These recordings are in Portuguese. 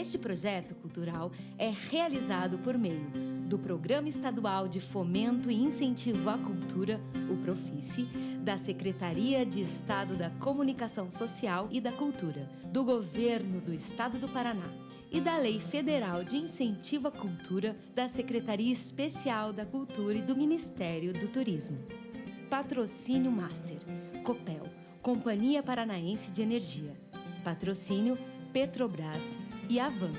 Este projeto cultural é realizado por meio do Programa Estadual de Fomento e Incentivo à Cultura, o Profice, da Secretaria de Estado da Comunicação Social e da Cultura, do Governo do Estado do Paraná e da Lei Federal de Incentivo à Cultura, da Secretaria Especial da Cultura e do Ministério do Turismo. Patrocínio Master, Copel, Companhia Paranaense de Energia. Patrocínio Petrobras e Avan.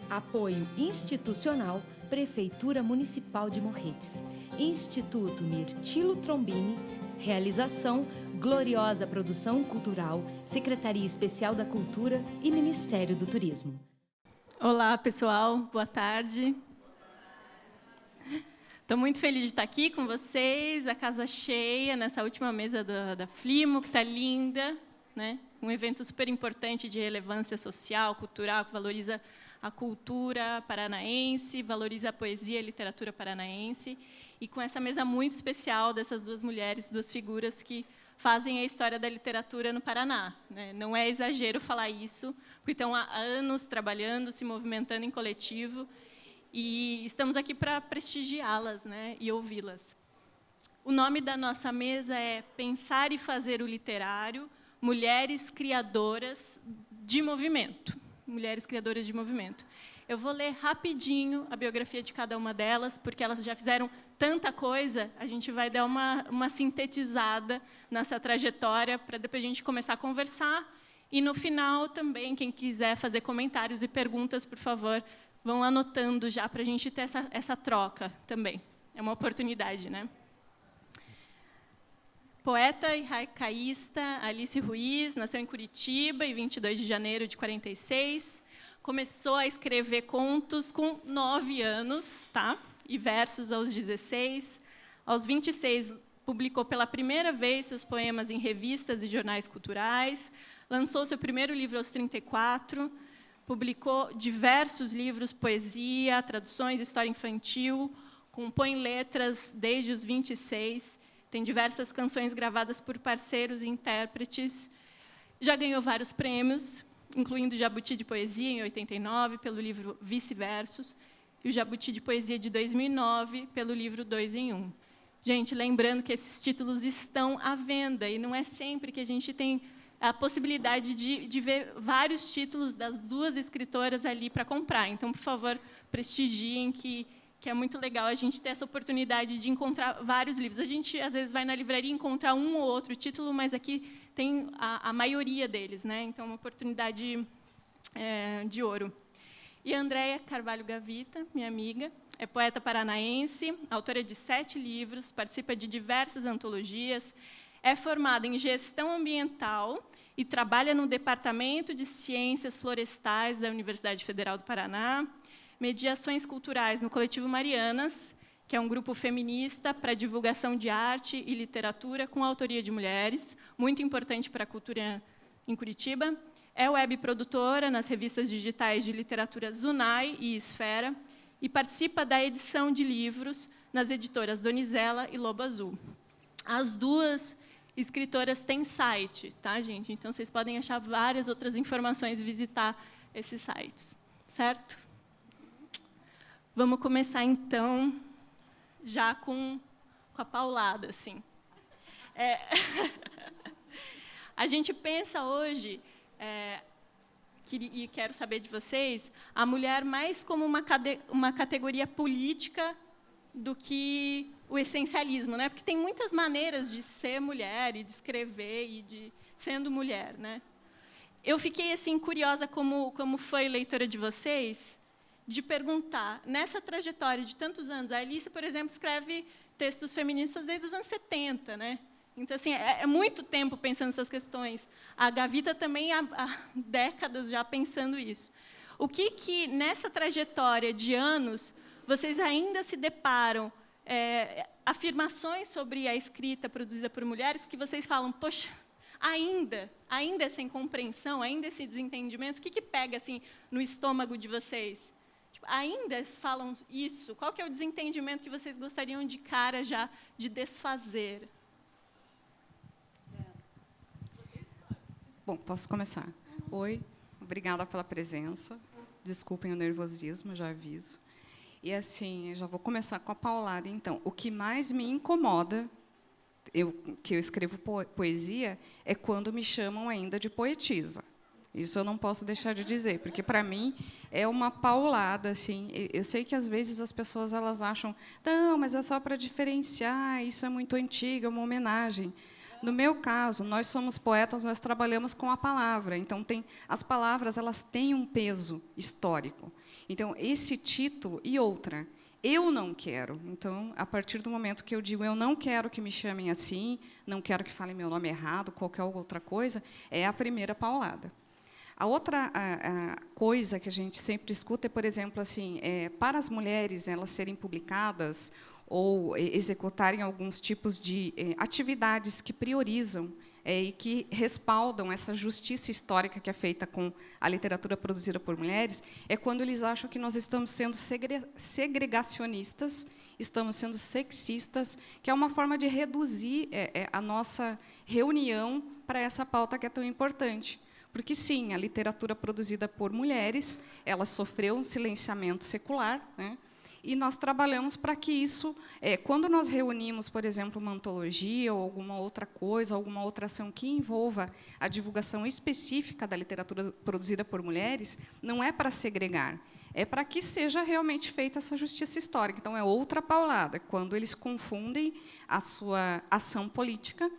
Apoio institucional Prefeitura Municipal de Morretes. Instituto Mirtilo Trombini. Realização Gloriosa Produção Cultural, Secretaria Especial da Cultura e Ministério do Turismo. Olá, pessoal. Boa tarde. Estou muito feliz de estar aqui com vocês, a casa cheia, nessa última mesa da Flimo, que está linda, né? Um evento super importante de relevância social, cultural, que valoriza a cultura paranaense, valoriza a poesia e a literatura paranaense, e com essa mesa muito especial dessas duas mulheres, duas figuras que fazem a história da literatura no Paraná, né? Não é exagero falar isso, porque estão há anos trabalhando, se movimentando em coletivo, e estamos aqui para prestigiá-las, né, e ouvi-las. O nome da nossa mesa é Pensar e Fazer o Literário, Mulheres Criadoras de Movimento. Mulheres Criadoras de Movimento. Eu vou ler rapidinho a biografia de cada uma delas, porque elas já fizeram tanta coisa, a gente vai dar uma sintetizada nessa trajetória, para depois a gente começar a conversar. E, no final, também, quem quiser fazer comentários e perguntas, por favor, vão anotando já, para a gente ter essa troca também. É uma oportunidade, né? Poeta e haicaísta Alice Ruiz nasceu em Curitiba, em 22 de janeiro de 46. Começou a escrever contos com 9 anos, tá? E versos aos 16. Aos 26, publicou pela primeira vez seus poemas em revistas e jornais culturais. Lançou seu primeiro livro aos 34. Publicou diversos livros, poesia, traduções, história infantil. Compõe letras desde os 26. Tem diversas canções gravadas por parceiros e intérpretes. Já ganhou vários prêmios, incluindo o Jabuti de Poesia, em 89, pelo livro Vice-Versos, e o Jabuti de Poesia de 2009, pelo livro 2 em 1. Gente, lembrando que esses títulos estão à venda, e não é sempre que a gente tem a possibilidade de ver vários títulos das duas escritoras ali para comprar. Então, por favor, prestigiem, que é muito legal a gente ter essa oportunidade de encontrar vários livros. A gente, às vezes, vai na livraria encontrar um ou outro título, mas aqui tem a maioria deles, né? Então, é uma oportunidade de ouro. E a Andréia Carvalho Gavita, minha amiga, é poeta paranaense, autora de 7 livros, participa de diversas antologias, é formada em gestão ambiental e trabalha no Departamento de Ciências Florestais da Universidade Federal do Paraná, mediações culturais no Coletivo Marianas, que é um grupo feminista para divulgação de arte e literatura com autoria de mulheres, muito importante para a cultura em Curitiba. É web produtora nas revistas digitais de literatura Zunai e Esfera e participa da edição de livros nas editoras Donizela e Lobo Azul. As duas escritoras têm site, tá, gente? Então, vocês podem achar várias outras informações e visitar esses sites, certo? Vamos começar, então, já com a paulada, assim. A gente pensa hoje, e quero saber de vocês, a mulher mais como uma categoria política do que o essencialismo, né? Porque tem muitas maneiras de ser mulher e de escrever e de sendo mulher, né? Eu fiquei assim curiosa como foi leitora de vocês, de perguntar, nessa trajetória de tantos anos, a Alice, por exemplo, escreve textos feministas desde os anos 70, né? Então, assim, é muito tempo pensando nessas questões. A Gavita também há décadas já pensando isso. O que nessa trajetória de anos, vocês ainda se deparam, afirmações sobre a escrita produzida por mulheres que vocês falam, poxa, ainda essa incompreensão, ainda esse desentendimento, o que pega assim, no estômago de vocês? Ainda falam isso? Qual que é o desentendimento que vocês gostariam de cara já de desfazer? Bom, posso começar. Oi, obrigada pela presença. desculpem o nervosismo, já aviso. E, assim, eu já vou começar com a paulada. Então, o que mais me incomoda, que eu escrevo poesia, é quando me chamam ainda de poetisa. Isso eu não posso deixar de dizer, porque, para mim, é uma paulada. Assim. Eu sei que, às vezes, as pessoas elas acham não, mas é só para diferenciar, isso é muito antigo, é uma homenagem. No meu caso, nós somos poetas, nós trabalhamos com a palavra. Então, as palavras elas têm um peso histórico. Então, esse título e outra, eu não quero. Então, a partir do momento que eu digo eu não quero que me chamem assim, não quero que falem meu nome errado, qualquer outra coisa, é a primeira paulada. A outra coisa que a gente sempre escuta é, por exemplo, assim, para as mulheres elas serem publicadas ou executarem alguns tipos de atividades que priorizam e que respaldam essa justiça histórica que é feita com a literatura produzida por mulheres, é quando eles acham que nós estamos sendo segregacionistas, estamos sendo sexistas, que é uma forma de reduzir a nossa reunião para essa pauta que é tão importante. Porque, sim, a literatura produzida por mulheres, ela sofreu um silenciamento secular, né? E nós trabalhamos para que isso, quando nós reunimos, por exemplo, uma antologia ou alguma outra coisa, alguma outra ação que envolva a divulgação específica da literatura produzida por mulheres, não é para segregar, é para que seja realmente feita essa justiça histórica. Então, é outra paulada, quando eles confundem a sua ação política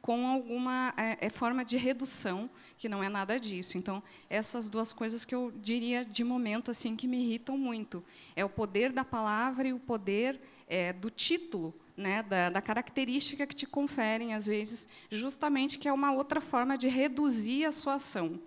com alguma forma de redução, que não é nada disso. Então, essas duas coisas que eu diria, de momento, assim, que me irritam muito. É o poder da palavra e o poder do título, né, da característica que te conferem, às vezes, justamente que é uma outra forma de reduzir a sua ação.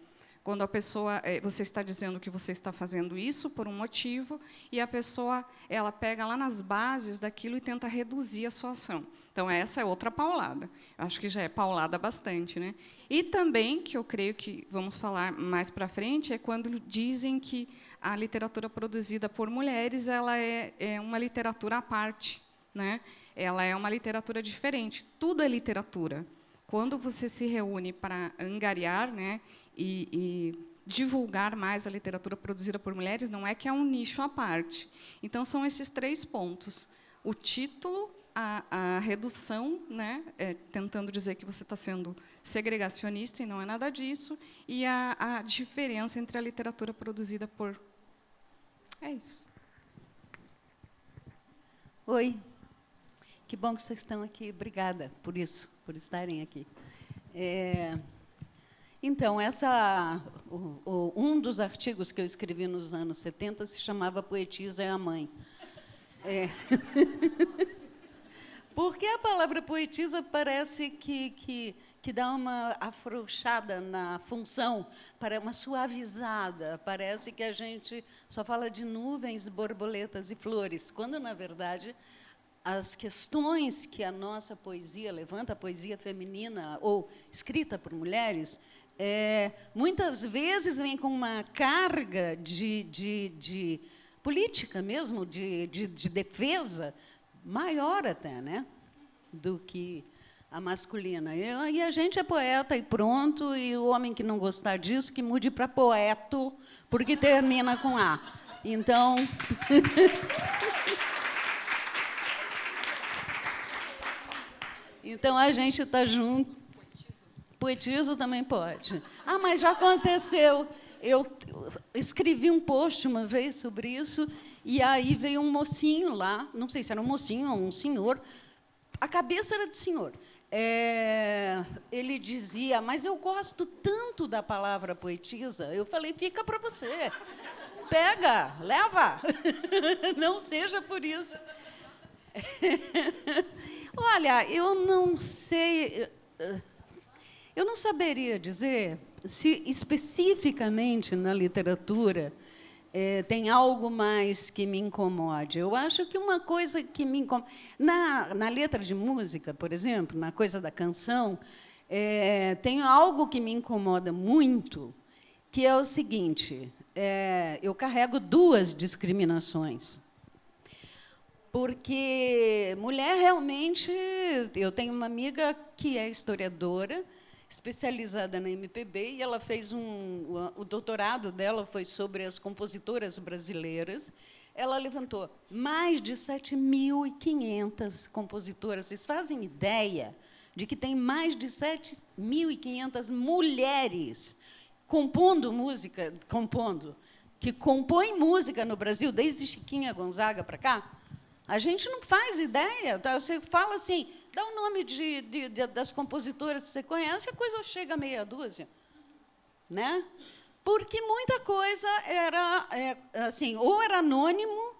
Quando a pessoa, você está dizendo que você está fazendo isso por um motivo, e a pessoa ela pega lá nas bases daquilo e tenta reduzir a sua ação. Então, essa é outra paulada. Acho que já é paulada bastante. Né? E também, que eu creio que vamos falar mais para frente, é quando dizem que a literatura produzida por mulheres ela é uma literatura à parte. Né? Ela é uma literatura diferente. Tudo é literatura. Quando você se reúne para angariar, né, e divulgar mais a literatura produzida por mulheres, não é que é um nicho à parte. Então, são esses 3 pontos. O título, a redução, né, tentando dizer que você está sendo segregacionista, e não é nada disso, e a diferença entre a literatura produzida por... É isso. Oi. Que bom que vocês estão aqui. Obrigada por isso, por estarem aqui. Então, um dos artigos que eu escrevi nos anos 70 se chamava Poetisa é a Mãe. Porque a palavra poetisa parece que dá uma afrouxada na função, para uma suavizada. Parece que a gente só fala de nuvens, borboletas e flores, quando, na verdade, as questões que a nossa poesia levanta, a poesia feminina ou escrita por mulheres, muitas vezes vem com uma carga de política mesmo, de defesa, maior até, né, do que a masculina. E a gente é poeta e pronto, e o homem que não gostar disso, que mude para poeto, porque termina com A. Então... Então, a gente está junto. Poetizo também pode. Ah, mas já aconteceu. Eu escrevi um post uma vez sobre isso, e aí veio um mocinho lá, não sei se era um mocinho ou um senhor, a cabeça era de senhor. Ele dizia, mas eu gosto tanto da palavra poetisa. Eu falei, fica para você. Pega, leva. Não seja por isso. Olha, eu não sei, eu não saberia dizer se especificamente na literatura tem algo mais que me incomode. Eu acho que uma coisa que me incomoda... Na letra de música, por exemplo, na coisa da canção, tem algo que me incomoda muito, que é o seguinte, eu carrego 2 discriminações. Porque mulher, realmente... Eu tenho uma amiga que é historiadora, especializada na MPB, e ela fez o doutorado dela foi sobre as compositoras brasileiras. Ela levantou mais de 7.500 compositoras. Vocês fazem ideia de que tem mais de 7.500 mulheres que compõem música no Brasil, desde Chiquinha Gonzaga para cá? A gente não faz ideia. Você fala assim, dá o nome das compositoras que você conhece, a coisa chega a meia dúzia. Né? Porque muita coisa era, assim, ou era anônimo,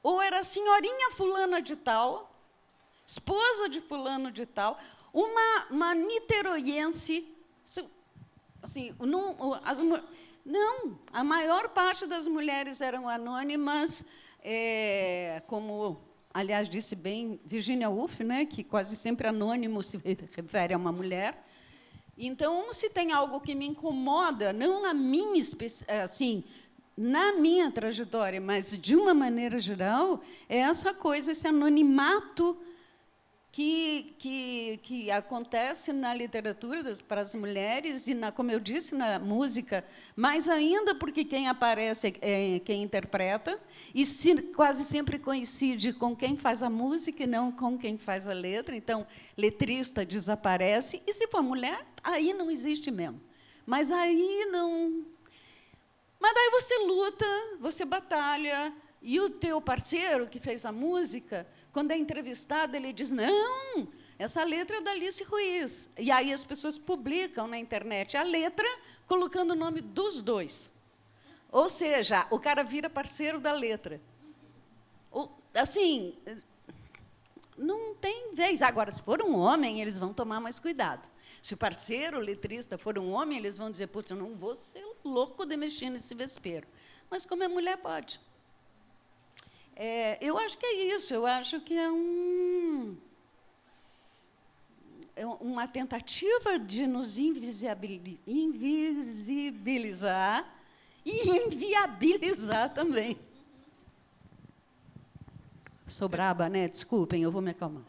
ou era senhorinha fulana de tal, esposa de fulano de tal, uma niteroiense. Assim, não, a maior parte das mulheres eram anônimas, como, aliás, disse bem Virginia Woolf, né, que quase sempre anônimo se refere a uma mulher. Então, se tem algo que me incomoda, não na minha, assim, na minha trajetória, mas de uma maneira geral, é essa coisa, esse anonimato que acontece na literatura para as mulheres e, como eu disse, na música, mais ainda porque quem aparece é quem interpreta, e quase sempre coincide com quem faz a música e não com quem faz a letra. Então, letrista desaparece, e se for mulher, aí não existe mesmo. Mas aí não... Mas daí você luta, você batalha, e o teu parceiro que fez a música, quando é entrevistado, ele diz, não, essa letra é da Alice Ruiz. E aí as pessoas publicam na internet a letra colocando o nome dos dois. Ou seja, o cara vira parceiro da letra. Assim, não tem vez. Agora, se for um homem, eles vão tomar mais cuidado. Se o parceiro, o letrista, for um homem, eles vão dizer, putz, eu não vou ser louco de mexer nesse vespeiro. Mas como é mulher, pode. Eu acho que é isso, eu acho que é uma tentativa de nos invisibilizar e inviabilizar também. Sou braba, né? Desculpem, eu vou me acalmar.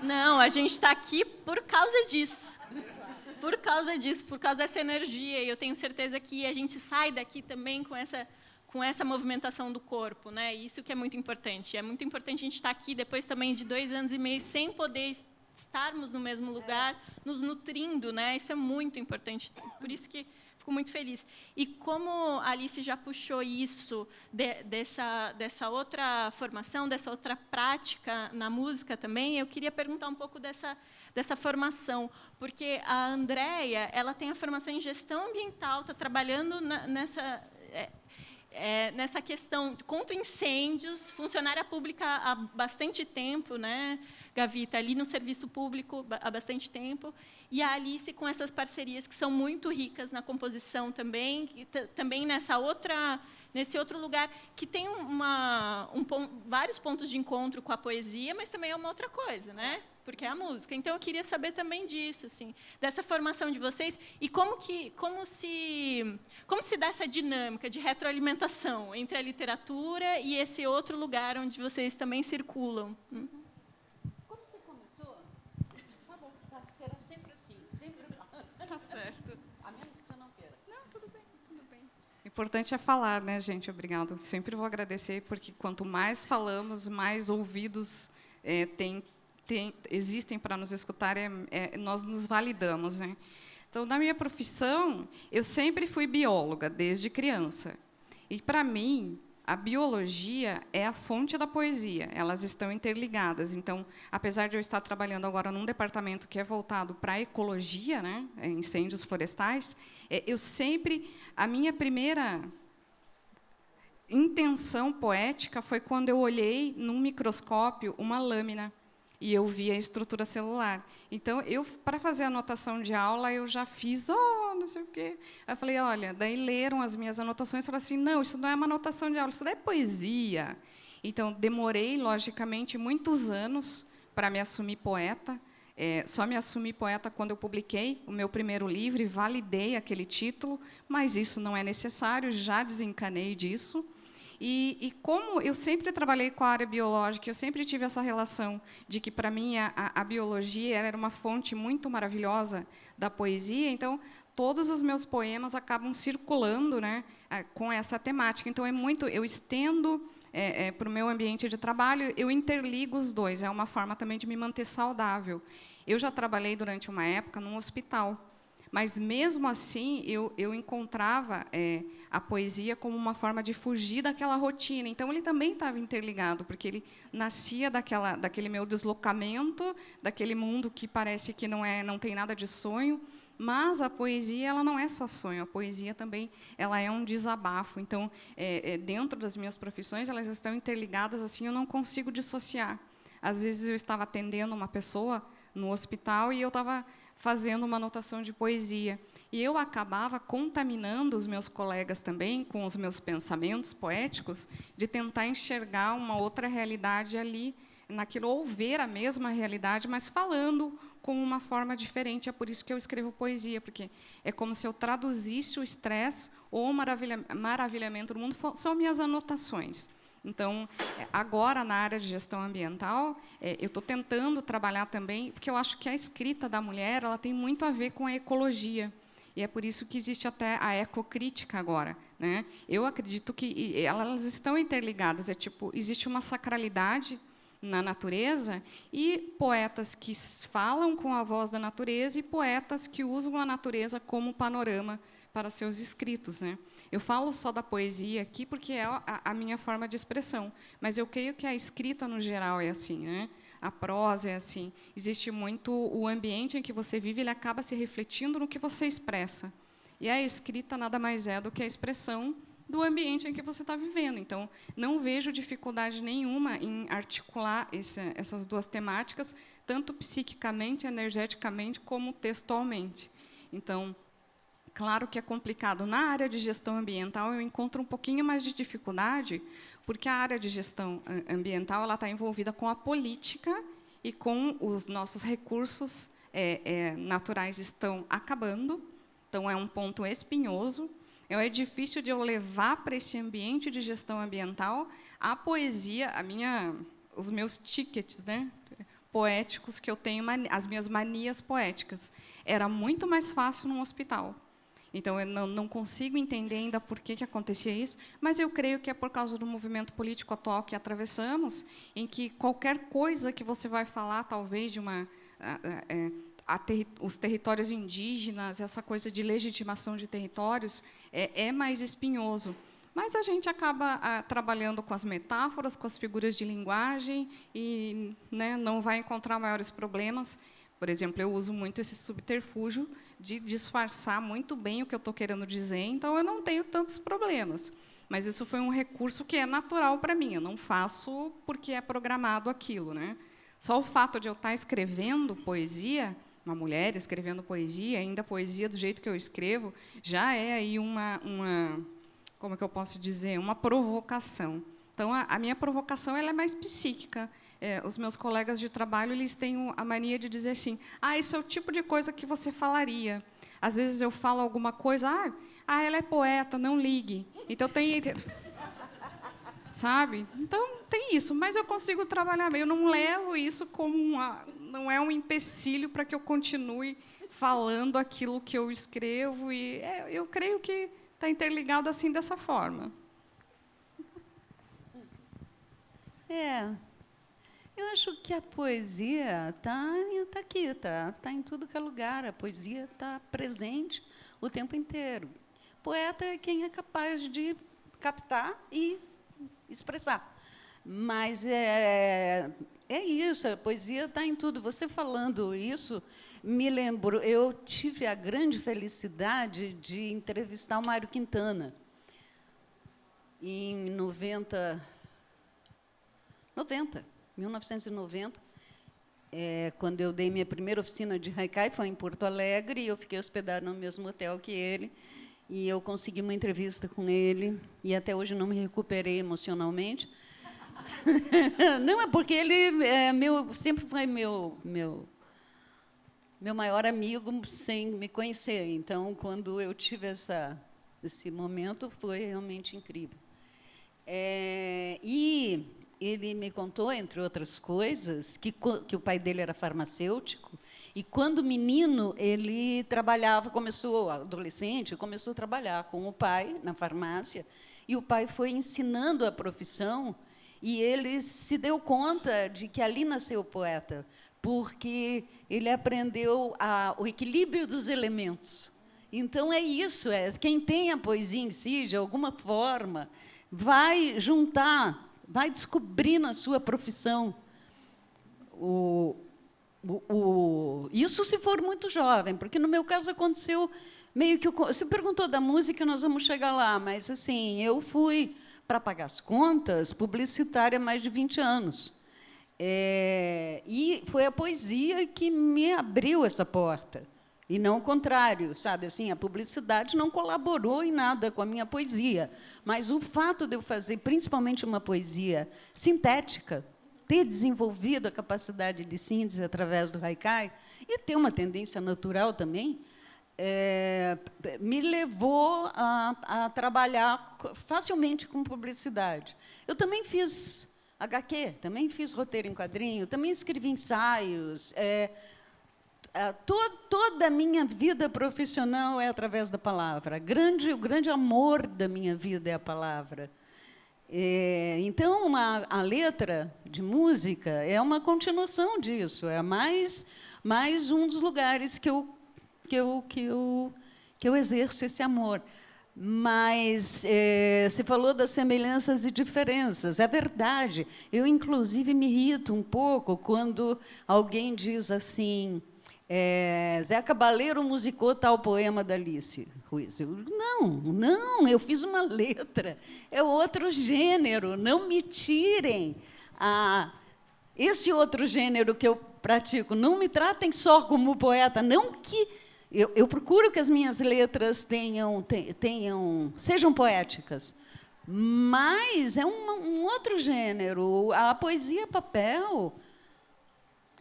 Não, a gente está aqui por causa disso. Por causa disso, por causa dessa energia. E eu tenho certeza que a gente sai daqui também com essa movimentação do corpo, né? Isso que é muito importante. É muito importante a gente estar aqui depois também de 2 anos e meio sem poder estarmos no mesmo lugar, nos nutrindo, né? Isso é muito importante. Por isso que fico muito feliz. E como a Alice já puxou isso dessa outra formação, dessa outra prática na música também, eu queria perguntar um pouco dessa formação, porque a Andréia, ela tem a formação em gestão ambiental, está trabalhando nessa questão contra incêndios, funcionária pública há bastante tempo, né, Gavi, está ali no serviço público há bastante tempo, e a Alice com essas parcerias que são muito ricas na composição também, também nesse outro lugar, que tem vários pontos de encontro com a poesia, mas também é uma outra coisa, né? Porque é a música. Então, eu queria saber também disso, assim, dessa formação de vocês, e como se dá essa dinâmica de retroalimentação entre a literatura e esse outro lugar onde vocês também circulam. Como você começou? Tá bom, será sempre assim, sempre... Tá certo. A menos que você não queira. Não, tudo bem, tudo bem. O importante é falar, né, gente? Obrigado. Sempre vou agradecer, porque quanto mais falamos, mais ouvidos existem para nos escutar, nós nos validamos, né? Então, na minha profissão, eu sempre fui bióloga, desde criança. E, para mim, a biologia é a fonte da poesia, elas estão interligadas. Então, apesar de eu estar trabalhando agora num departamento que é voltado para a ecologia, né, incêndios florestais, a minha primeira intenção poética foi quando eu olhei num microscópio uma lâmina e eu vi a estrutura celular. Então, para fazer a anotação de aula, eu já fiz, não sei o quê. Aí eu falei, olha, daí leram as minhas anotações e falaram assim, não, isso não é uma anotação de aula, isso daí é poesia. Então, demorei, logicamente, muitos anos para me assumir poeta. Só me assumi poeta quando eu publiquei o meu primeiro livro e validei aquele título, mas isso não é necessário, já desencanei disso. E como eu sempre trabalhei com a área biológica, eu sempre tive essa relação de que, para mim, a biologia era uma fonte muito maravilhosa da poesia, então, todos os meus poemas acabam circulando, né, com essa temática. Então, eu estendo para o meu ambiente de trabalho, eu interligo os dois, é uma forma também de me manter saudável. Eu já trabalhei, durante uma época, num hospital, mas, mesmo assim, eu encontrava a poesia como uma forma de fugir daquela rotina. Então, ele também estava interligado, porque ele nascia daquele meu deslocamento, daquele mundo que parece que não tem nada de sonho, mas a poesia, ela não é só sonho, a poesia também ela é um desabafo. Então, dentro das minhas profissões, elas estão interligadas, assim, eu não consigo dissociar. Às vezes, eu estava atendendo uma pessoa no hospital e eu estava fazendo uma anotação de poesia. E eu acabava contaminando os meus colegas também com os meus pensamentos poéticos, de tentar enxergar uma outra realidade ali, naquilo, ou ver a mesma realidade, mas falando com uma forma diferente. É por isso que eu escrevo poesia, porque é como se eu traduzisse o estresse ou o maravilhamento do mundo, são minhas anotações. Então, agora, na área de gestão ambiental, eu estou tentando trabalhar também, porque eu acho que a escrita da mulher ela tem muito a ver com a ecologia. E é por isso que existe até a ecocrítica agora, né? Eu acredito que elas estão interligadas. Existe uma sacralidade na natureza e poetas que falam com a voz da natureza e poetas que usam a natureza como panorama para seus escritos, né? Eu falo só da poesia aqui porque é a minha forma de expressão, mas eu creio que a escrita, no geral, é assim, né? A prosa é assim. Existe muito o ambiente em que você vive, ele acaba se refletindo no que você expressa. E a escrita nada mais é do que a expressão do ambiente em que você está vivendo. Então, não vejo dificuldade nenhuma em articular essas duas temáticas, tanto psiquicamente, energeticamente, como textualmente. Então, claro que é complicado. Na área de gestão ambiental, eu encontro um pouquinho mais de dificuldade, porque a área de gestão ambiental ela está envolvida com a política e com os nossos recursos naturais estão acabando. Então, é um ponto espinhoso. É difícil de eu levar para esse ambiente de gestão ambiental a poesia, os meus tickets, né, poéticos que eu tenho, as minhas manias poéticas. Era muito mais fácil num hospital. Então, eu não consigo entender ainda por que acontecia isso, mas eu creio que é por causa do movimento político atual que atravessamos, em que qualquer coisa que você vai falar, talvez, de os territórios indígenas, essa coisa de legitimação de territórios, é mais espinhoso. Mas a gente acaba trabalhando com as metáforas, com as figuras de linguagem, e, né, não vai encontrar maiores problemas. Por exemplo, eu uso muito esse subterfúgio de disfarçar muito bem o que eu estou querendo dizer, então eu não tenho tantos problemas. Mas isso foi um recurso que é natural para mim, eu não faço porque é programado aquilo, né? Só o fato de eu estar escrevendo poesia, uma mulher escrevendo poesia, ainda poesia do jeito que eu escrevo, já é aí como é que eu posso dizer, uma provocação. Então, a minha provocação ela é mais psíquica. Os meus colegas de trabalho eles têm a mania de dizer assim, isso é o tipo de coisa que você falaria. Às vezes eu falo alguma coisa, ela é poeta, não ligue. Então, sabe? Então, tem isso, mas eu consigo trabalhar bem. Eu não levo isso como não é um empecilho para que eu continue falando aquilo que eu escrevo. E eu creio que está interligado assim, dessa forma. Eu acho que a poesia está aqui, está em tudo que é lugar. A poesia está presente o tempo inteiro. Poeta é quem é capaz de captar e expressar. Mas é isso, a poesia está em tudo. Você falando isso, me lembrou, eu tive a grande felicidade de entrevistar o Mário Quintana em 1990, quando eu dei minha primeira oficina de haikai, foi em Porto Alegre, e eu fiquei hospedada no mesmo hotel que ele, e eu consegui uma entrevista com ele, e até hoje não me recuperei emocionalmente. Não, é porque ele sempre foi meu maior amigo sem me conhecer. Então, quando eu tive esse momento, foi realmente incrível. E ele me contou, entre outras coisas, que o pai dele era farmacêutico, e, quando menino, ele trabalhava, adolescente, começou a trabalhar com o pai na farmácia, e o pai foi ensinando a profissão, e ele se deu conta de que ali nasceu o poeta, porque ele aprendeu o equilíbrio dos elementos. Então, é isso, quem tem a poesia em si, de alguma forma, vai juntar, vai descobrir na sua profissão isso se for muito jovem, porque, no meu caso, aconteceu meio que... Você perguntou da música, nós vamos chegar lá, mas, assim, eu fui, para pagar as contas, publicitária há mais de 20 anos. E foi a poesia que me abriu essa porta, e não o contrário, sabe? Assim, a publicidade não colaborou em nada com a minha poesia, mas o fato de eu fazer, principalmente, uma poesia sintética, ter desenvolvido a capacidade de síntese através do haikai, e ter uma tendência natural também, me levou a trabalhar facilmente com publicidade. Eu também fiz HQ, também fiz roteiro em quadrinho, também escrevi ensaios. Toda a minha vida profissional é através da palavra. O grande amor da minha vida é a palavra. Então, a letra de música é uma continuação disso, é mais um dos lugares que eu exerço esse amor. Mas você falou das semelhanças e diferenças. É verdade. Eu, inclusive, me irrito um pouco quando alguém diz assim: Zé Cabaleiro musicou tal poema da Alice Ruiz. Não, eu fiz uma letra. É outro gênero. Não me tirem esse outro gênero que eu pratico. Não me tratem só como poeta. Não que eu procuro que as minhas letras sejam poéticas, mas é um outro gênero. A poesia papel,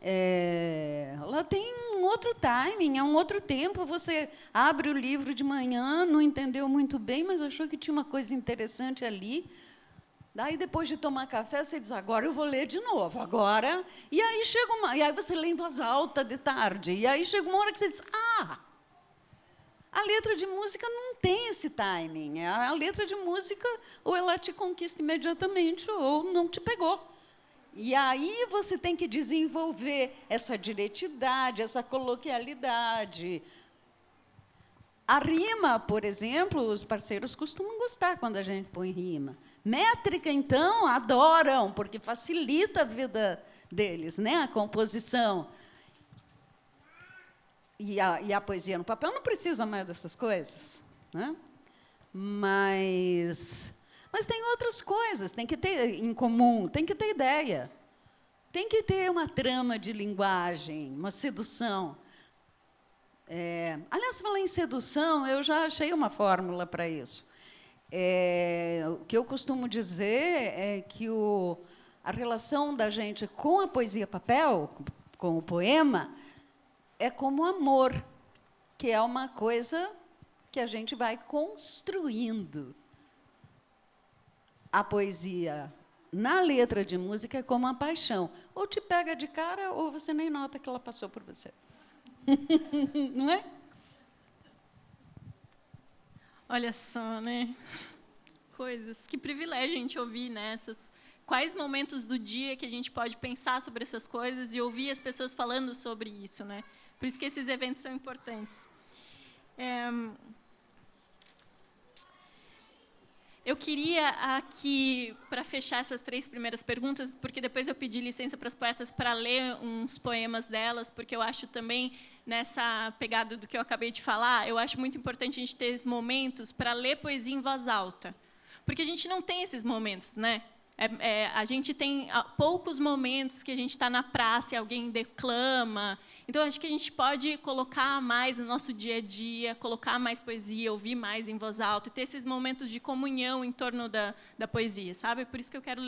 ela tem um outro timing, é um outro tempo. Você abre o livro de manhã, não entendeu muito bem, mas achou que tinha uma coisa interessante ali. Daí, depois de tomar café, você diz: agora eu vou ler de novo, agora. E aí e aí você lê em voz alta de tarde. E aí chega uma hora que você diz: a letra de música não tem esse timing. A letra de música, ou ela te conquista imediatamente, ou não te pegou. E aí você tem que desenvolver essa diretidade, essa coloquialidade. A rima, por exemplo, os parceiros costumam gostar quando a gente põe rima. Métrica, então, adoram, porque facilita a vida deles, né? A composição. E a poesia no papel não precisa mais dessas coisas, né? Mas tem outras coisas, tem que ter em comum, tem que ter ideia, tem que ter uma trama de linguagem, uma sedução. Aliás, falar em sedução, eu já achei uma fórmula para isso. O que eu costumo dizer é que a relação da gente com a poesia papel, com o poema, é como amor, que é uma coisa que a gente vai construindo. A poesia, na letra de música, é como uma paixão. Ou te pega de cara, ou você nem nota que ela passou por você. Não é? Olha só, né? Coisas. Que privilégio a gente ouvir nessas. Quais momentos do dia que a gente pode pensar sobre essas coisas e ouvir as pessoas falando sobre isso, né? Por isso que esses eventos são importantes. Eu queria aqui, para fechar essas 3 primeiras perguntas, porque depois eu pedi licença para as poetas para ler uns poemas delas, porque eu acho também, nessa pegada do que eu acabei de falar, eu acho muito importante a gente ter momentos para ler poesia em voz alta. Porque a gente não tem esses momentos, né? A gente tem poucos momentos que a gente está na praça e alguém declama. Então, acho que a gente pode colocar mais no nosso dia a dia, colocar mais poesia, ouvir mais em voz alta, e ter esses momentos de comunhão em torno da poesia, sabe? Por isso que eu quero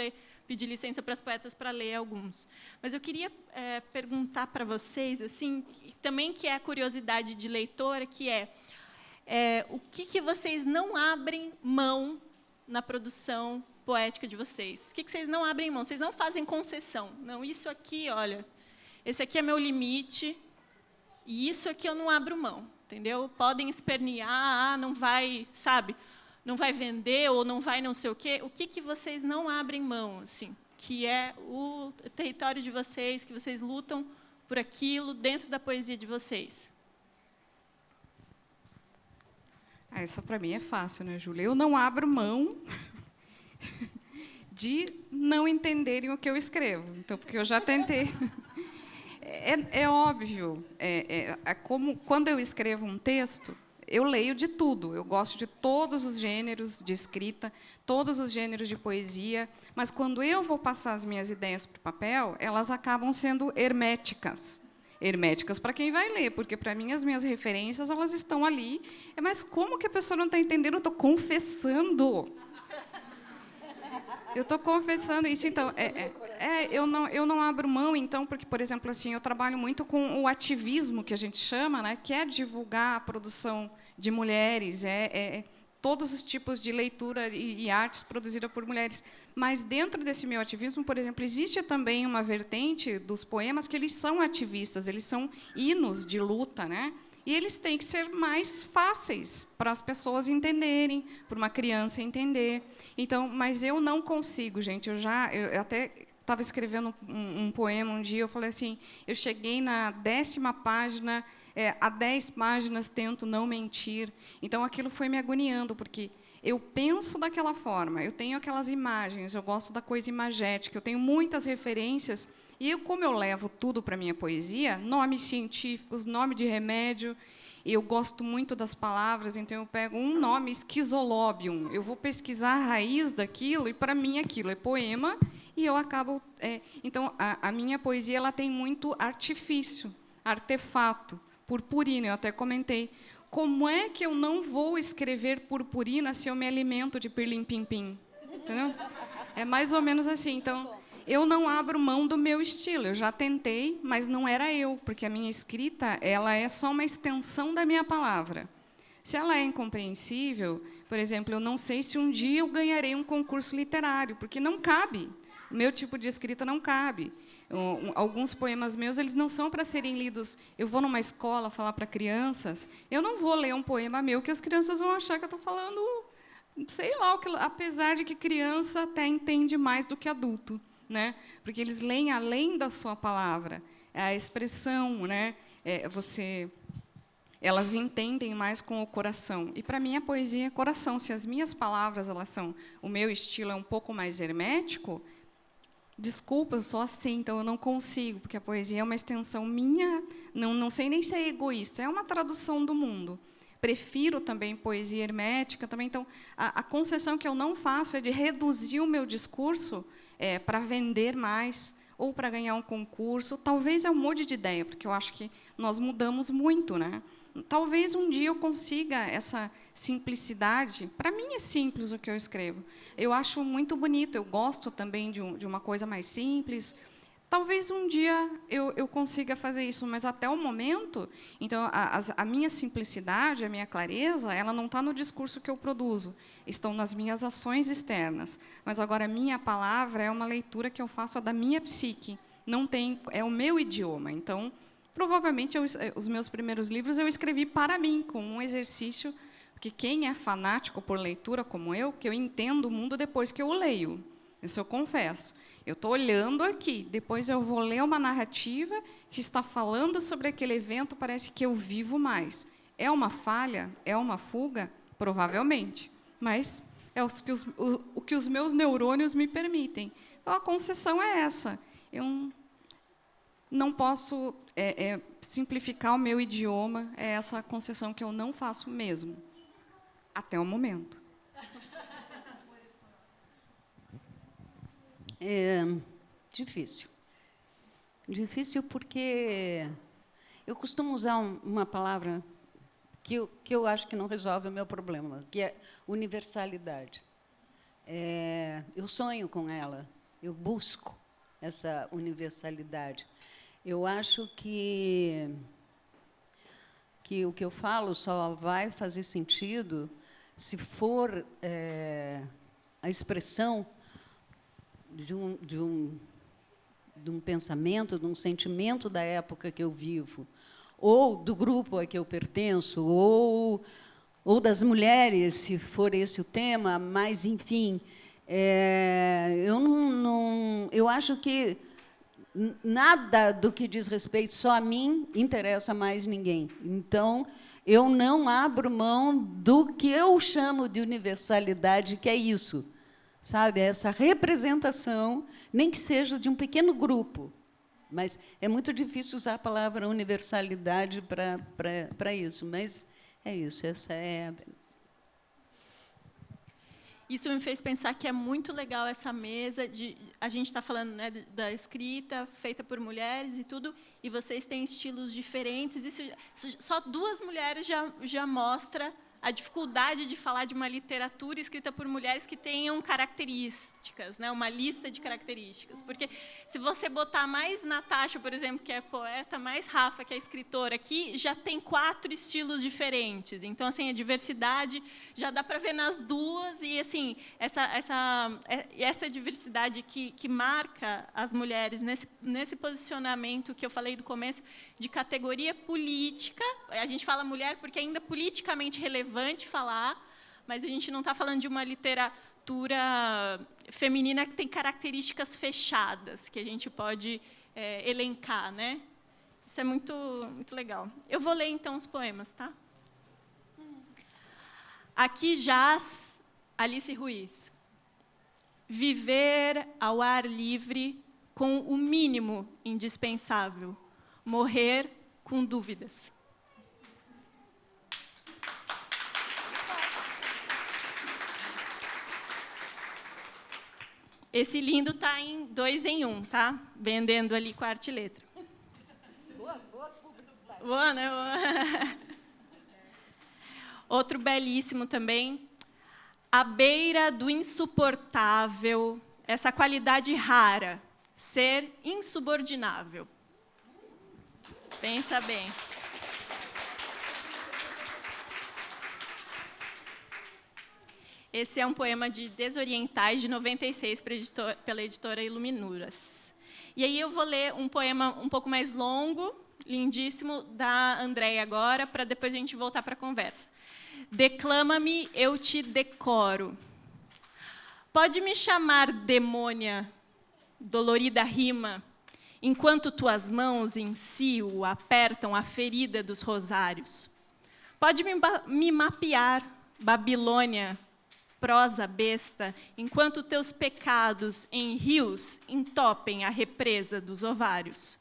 pedir licença para as poetas para ler alguns. Mas eu queria perguntar para vocês, assim, também que é a curiosidade de leitora, que o que vocês não abrem mão na produção poética de vocês? O que vocês não abrem mão? Vocês não fazem concessão. Não, isso aqui, olha, esse aqui é meu limite, e isso aqui eu não abro mão, entendeu? Podem espernear, não vai, sabe, não vai vender ou não vai não sei o quê. O que vocês não abrem mão, assim, que é o território de vocês, que vocês lutam por aquilo dentro da poesia de vocês? Isso para mim é fácil, né, Júlia? Eu não abro mão de não entenderem o que eu escrevo. Então, porque eu já tentei. É óbvio. Como quando eu escrevo um texto, eu leio de tudo. Eu gosto de todos os gêneros de escrita, todos os gêneros de poesia. Mas quando eu vou passar as minhas ideias para o papel, elas acabam sendo herméticas. Herméticas para quem vai ler, porque, para mim, as minhas referências elas estão ali. Mas como que a pessoa não está entendendo? Eu estou confessando. Eu estou confessando isso. Então, eu não abro mão, então, porque, por exemplo, assim, eu trabalho muito com o ativismo, que a gente chama, né, que é divulgar a produção de mulheres, todos os tipos de leitura e artes produzidas por mulheres. Mas, dentro desse meu ativismo, por exemplo, existe também uma vertente dos poemas que eles são ativistas, eles são hinos de luta, né? E eles têm que ser mais fáceis para as pessoas entenderem, para uma criança entender. Então, mas eu não consigo, gente. Eu até estava escrevendo um poema um dia, eu falei assim, eu cheguei na 10ª página, há 10 páginas tento não mentir. Então, aquilo foi me agoniando, porque eu penso daquela forma, eu tenho aquelas imagens, eu gosto da coisa imagética, eu tenho muitas referências, e como eu levo tudo para a minha poesia, nomes científicos, nome de remédio, eu gosto muito das palavras, então eu pego um nome, esquizolóbium, eu vou pesquisar a raiz daquilo, e, para mim, aquilo é poema, e eu acabo... então, a minha poesia ela tem muito artifício, artefato, purpurina, eu até comentei. Como é que eu não vou escrever purpurina se eu me alimento de pirlim-pim-pim? Entendeu? É mais ou menos assim. Então, eu não abro mão do meu estilo. Eu já tentei, mas não era eu, porque a minha escrita ela é só uma extensão da minha palavra. Se ela é incompreensível, por exemplo, eu não sei se um dia eu ganharei um concurso literário, porque não cabe. O meu tipo de escrita não cabe. Alguns poemas meus eles não são para serem lidos. Eu vou numa escola falar para crianças, eu não vou ler um poema meu que as crianças vão achar que eu estou falando, sei lá, apesar de que criança até entende mais do que adulto, né? Porque eles leem além da sua palavra, a expressão, né? Elas entendem mais com o coração. E, para mim, a poesia é coração. Se as minhas palavras o meu estilo é um pouco mais hermético, desculpa, eu sou assim, então eu não consigo, porque a poesia é uma extensão minha, não sei nem se é egoísta, é uma tradução do mundo. Prefiro também poesia hermética, também. Então, a concessão que eu não faço é de reduzir o meu discurso para vender mais ou para ganhar um concurso. Talvez eu mude de ideia, porque eu acho que nós mudamos muito, né? Talvez um dia eu consiga essa simplicidade. Para mim é simples o que eu escrevo. Eu acho muito bonito, eu gosto também de uma coisa mais simples. Talvez um dia eu consiga fazer isso, mas até o momento, então a minha simplicidade, a minha clareza, ela não está no discurso que eu produzo, estão nas minhas ações externas. Mas agora a minha palavra é uma leitura que eu faço da minha psique, não tem, é o meu idioma. Então, provavelmente, os meus primeiros livros eu escrevi para mim, como um exercício, porque quem é fanático por leitura como eu, que eu entendo o mundo depois que eu o leio. Isso eu confesso. Eu estou olhando aqui, depois eu vou ler uma narrativa que está falando sobre aquele evento, parece que eu vivo mais. É uma falha? É uma fuga? Provavelmente. Mas é o que os meus neurônios me permitem. Então, a concessão é essa. Eu não posso simplificar o meu idioma, é essa concessão que eu não faço mesmo, até o momento. Difícil. Difícil porque eu costumo usar uma palavra que eu acho que não resolve o meu problema, que é universalidade. Eu sonho com ela, eu busco essa universalidade. Eu acho que o que eu falo só vai fazer sentido se for a expressão de um pensamento, de um sentimento da época que eu vivo, ou do grupo a que eu pertenço, ou das mulheres, se for esse o tema, mas, enfim, eu acho que nada do que diz respeito só a mim interessa mais ninguém. Então, eu não abro mão do que eu chamo de universalidade, que é isso, sabe? Essa representação, nem que seja de um pequeno grupo, mas é muito difícil usar a palavra universalidade para isso, mas é isso, essa é... Isso me fez pensar que é muito legal essa mesa, a gente está falando, né, da escrita feita por mulheres e tudo, e vocês têm estilos diferentes. Isso, só 2 mulheres já mostra a dificuldade de falar de uma literatura escrita por mulheres que tenham características, né, uma lista de características. Porque se você botar mais Natasha, por exemplo, que é poeta, mais Rafa, que é escritora, aqui já tem 4 estilos diferentes. Então, assim, a diversidade já dá para ver nas 2, e assim, essa diversidade que marca as mulheres nesse posicionamento que eu falei do começo, de categoria política. A gente fala mulher porque ainda politicamente relevante falar, mas a gente não está falando de uma literatura feminina que tem características fechadas, que a gente pode elencar, né? Isso é muito, muito legal. Eu vou ler, então, os poemas, tá? Aqui jaz Alice Ruiz. Viver ao ar livre com o mínimo indispensável. Morrer com dúvidas. Esse lindo está em 2 em 1, tá? Vendendo ali com a arte e letra. Boa publicidade. Boa, né? Boa. Outro belíssimo também. À beira do insuportável, essa qualidade rara, ser insubordinável. Pensa bem. Esse é um poema de Desorientais, de 96, pela editora Iluminuras. E aí eu vou ler um poema um pouco mais longo, lindíssimo, da Andréia agora, para depois a gente voltar para a conversa. Declama-me, eu te decoro. Pode me chamar demônia, dolorida rima, enquanto tuas mãos em cio apertam a ferida dos rosários. Pode me mapear, Babilônia, prosa besta, enquanto teus pecados em rios entopem a represa dos ovários.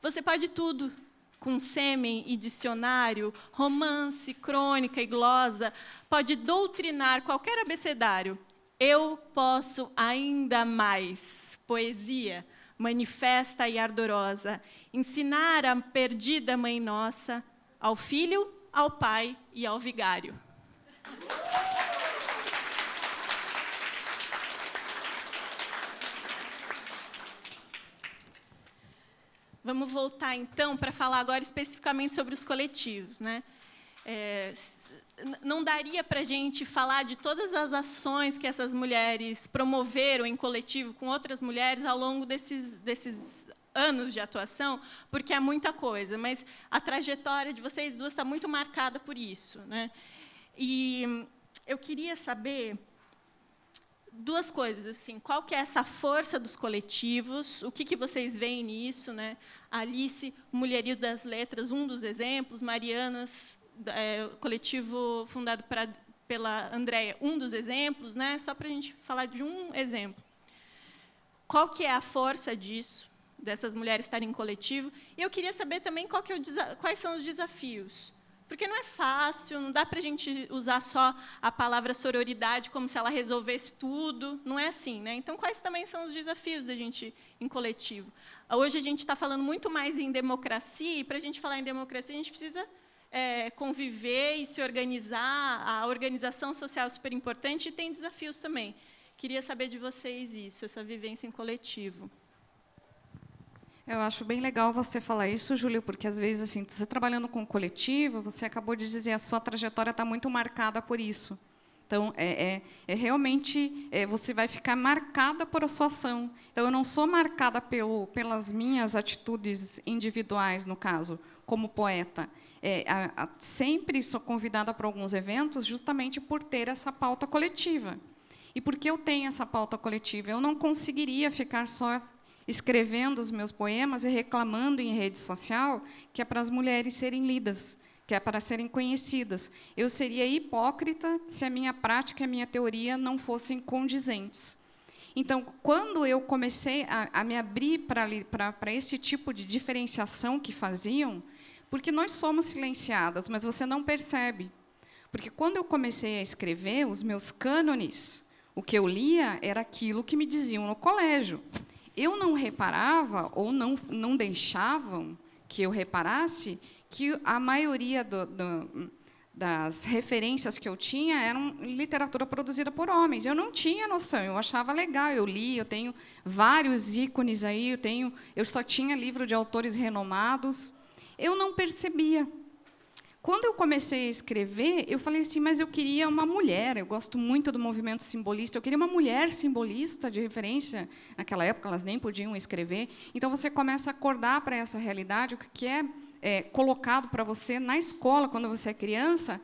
Você pode tudo, com sêmen e dicionário, romance, crônica e glosa, pode doutrinar qualquer abecedário. Eu posso ainda mais, poesia, manifesta e ardorosa, ensinar a perdida Mãe Nossa, ao Filho, ao Pai e ao Vigário. Vamos voltar, então, para falar agora especificamente sobre os coletivos, né? Não daria para a gente falar de todas as ações que essas mulheres promoveram em coletivo com outras mulheres ao longo desses anos de atuação, porque é muita coisa, mas a trajetória de vocês 2 está muito marcada por isso, né? E eu queria saber 2 coisas, assim, qual que é essa força dos coletivos, o que vocês veem nisso, né? Alice, Mulherio das Letras, um dos exemplos, Marianas, coletivo fundado pela Andréia, um dos exemplos, né? Só para a gente falar de um exemplo. Qual que é a força disso, dessas mulheres estarem em coletivo? E eu queria saber também quais são os desafios. Porque não é fácil, não dá para a gente usar só a palavra sororidade como se ela resolvesse tudo, não é assim, né? Então, quais também são os desafios da gente ir em coletivo? Hoje a gente está falando muito mais em democracia, e para a gente falar em democracia, a gente precisa conviver e se organizar, a organização social é super importante e tem desafios também. Queria saber de vocês isso, essa vivência em coletivo. Eu acho bem legal você falar isso, Júlio, porque, às vezes, assim, você trabalhando com coletivo, você acabou de dizer, a sua trajetória está muito marcada por isso. Então, realmente, você vai ficar marcada por a sua ação. Então, eu não sou marcada pelas minhas atitudes individuais, no caso, como poeta. Sempre sou convidada para alguns eventos justamente por ter essa pauta coletiva. E por que eu tenho essa pauta coletiva? Eu não conseguiria ficar só escrevendo os meus poemas e reclamando em rede social que é para as mulheres serem lidas, que é para serem conhecidas. Eu seria hipócrita se a minha prática e a minha teoria não fossem condizentes. Então, quando eu comecei a me abrir para esse tipo de diferenciação que faziam, porque nós somos silenciadas, mas você não percebe. Porque, quando eu comecei a escrever, os meus cânones, o que eu lia era aquilo que me diziam no colégio. Eu não reparava, ou não deixavam que eu reparasse, que a maioria das referências que eu tinha eram literatura produzida por homens. Eu não tinha noção, eu achava legal, eu li, eu tenho vários ícones aí, eu só tinha livro de autores renomados. Eu não percebia. Quando eu comecei a escrever, eu falei assim, mas eu queria uma mulher, eu gosto muito do movimento simbolista, eu queria uma mulher simbolista de referência. Naquela época, elas nem podiam escrever. Então, você começa a acordar para essa realidade, o que é colocado para você na escola, quando você é criança,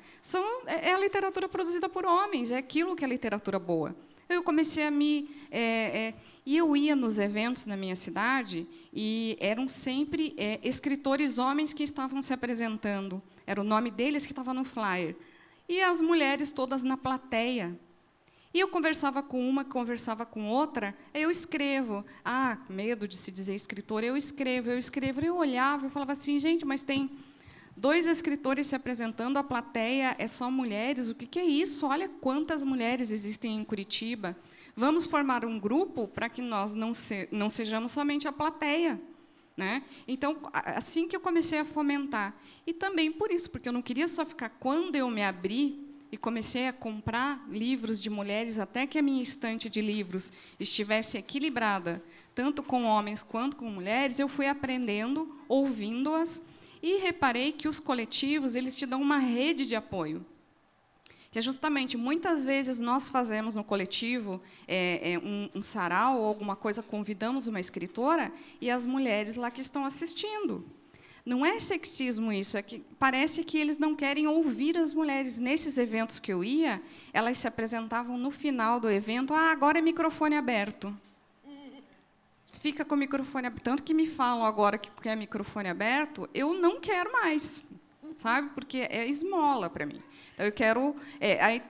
é a literatura produzida por homens, é aquilo que é literatura boa. Eu comecei a e eu ia nos eventos na minha cidade, e eram sempre escritores homens que estavam se apresentando. Era o nome deles que estava no flyer. E as mulheres todas na plateia. E eu conversava com uma, conversava com outra, eu escrevo. Medo de se dizer escritora, eu escrevo. Eu olhava e falava assim, gente, mas tem 2 escritores se apresentando, a plateia é só mulheres, o que é isso? Olha quantas mulheres existem em Curitiba. Vamos formar um grupo para que nós não sejamos somente a plateia. Né? Então, assim que eu comecei a fomentar. E também por isso, porque eu não queria só ficar... Quando eu me abri e comecei a comprar livros de mulheres, até que a minha estante de livros estivesse equilibrada, tanto com homens quanto com mulheres, eu fui aprendendo, ouvindo-as, e reparei que os coletivos eles te dão uma rede de apoio. Que é justamente, muitas vezes, nós fazemos no coletivo um sarau ou alguma coisa, convidamos uma escritora, e as mulheres lá que estão assistindo. Não é sexismo isso, é que parece que eles não querem ouvir as mulheres. Nesses eventos que eu ia, elas se apresentavam no final do evento, agora é microfone aberto. Fica com o microfone aberto. Tanto que me falam agora que é microfone aberto, eu não quero mais, sabe? Porque é esmola para mim. Eu quero... aí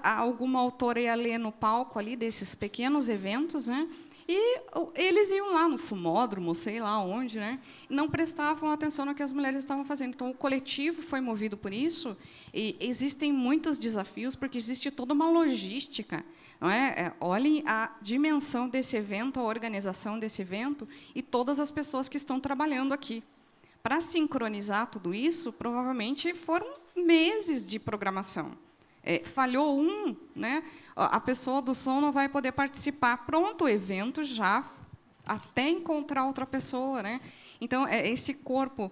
alguma autora ia ler no palco ali desses pequenos eventos, né? E eles iam lá no fumódromo, sei lá onde, né? Não prestavam atenção no que as mulheres estavam fazendo. Então, o coletivo foi movido por isso, e existem muitos desafios, porque existe toda uma logística. Não é? Olhem a dimensão desse evento, a organização desse evento, e todas as pessoas que estão trabalhando aqui. Para sincronizar tudo isso, provavelmente foram meses de programação. Falhou né? A pessoa do som não vai poder participar. Pronto, o evento já, até encontrar outra pessoa. Né? Então, esse corpo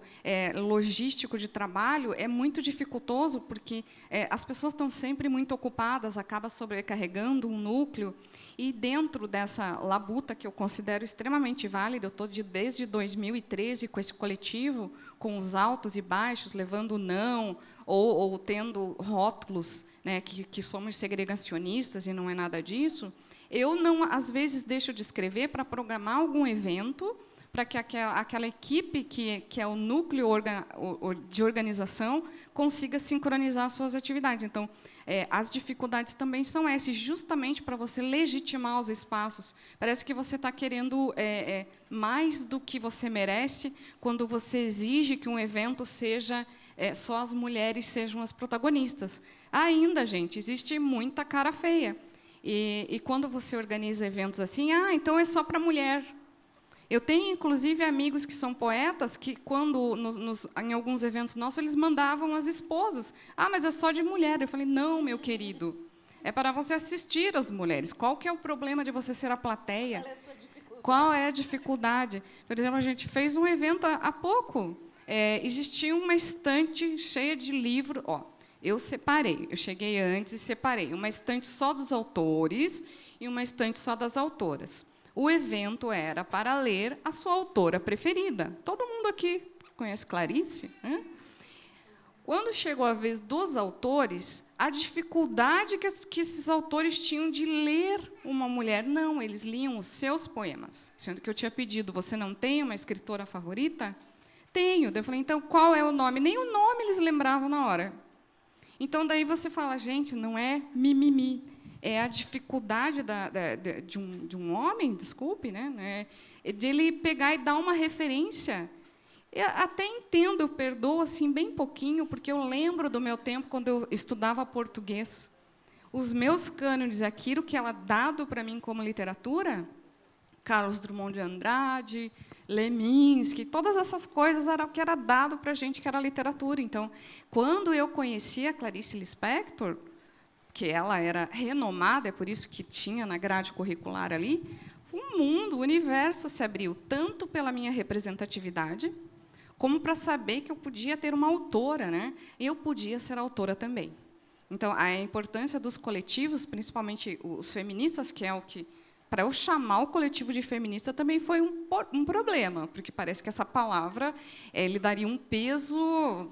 logístico de trabalho é muito dificultoso, porque as pessoas estão sempre muito ocupadas, acaba sobrecarregando um núcleo, e dentro dessa labuta, que eu considero extremamente válida, eu estou desde 2013 com esse coletivo, com os altos e baixos, levando não, ou tendo rótulos, né, que somos segregacionistas, e não é nada disso. Eu, não, às vezes, deixo de escrever para programar algum evento, para que aquela equipe, que é o núcleo de organização, consiga sincronizar as suas atividades. Então, as dificuldades também são essas, justamente para você legitimar os espaços. Parece que você está querendo mais do que você merece, quando você exige que um evento seja... só as mulheres sejam as protagonistas. Ainda, gente, existe muita cara feia. E quando você organiza eventos assim, então é só para mulher. Eu tenho, inclusive, amigos que são poetas, que, quando em alguns eventos nossos, eles mandavam as esposas. Mas é só de mulher. Eu falei, não, meu querido, é para você assistir as mulheres. Qual que é o problema de você ser a plateia? Qual é a dificuldade? Por exemplo, a gente fez um evento há pouco. Existia uma estante cheia de livros. eu separei. Eu cheguei antes e separei uma estante só dos autores e uma estante só das autoras. O evento era para ler a sua autora preferida. Todo mundo aqui conhece Clarice, né? Quando chegou a vez dos autores, a dificuldade que esses autores tinham de ler uma mulher, não, eles liam os seus poemas. Sendo que eu tinha pedido, você não tem uma escritora favorita? Tenho. Daí eu falei, então, qual é o nome? Nem o nome eles lembravam na hora. Então, daí você fala, gente, não é mimimi, é a dificuldade de um homem, desculpe, né, de ele pegar e dar uma referência. Eu até entendo, eu perdoo assim, bem pouquinho, porque eu lembro do meu tempo, quando eu estudava português. Os meus cânones, aquilo que era dado para mim como literatura, Carlos Drummond de Andrade, Leminski, todas essas coisas eram o que era dado para a gente, que era literatura. Então, quando eu conheci a Clarice Lispector, que ela era renomada, é por isso que tinha na grade curricular ali, o mundo, o universo se abriu, tanto pela minha representatividade, como para saber que eu podia ter uma autora, né? E eu podia ser autora também. Então, a importância dos coletivos, principalmente os feministas, que é o que... Para eu chamar o coletivo de feminista também foi um problema, porque parece que essa palavra lhe daria um peso,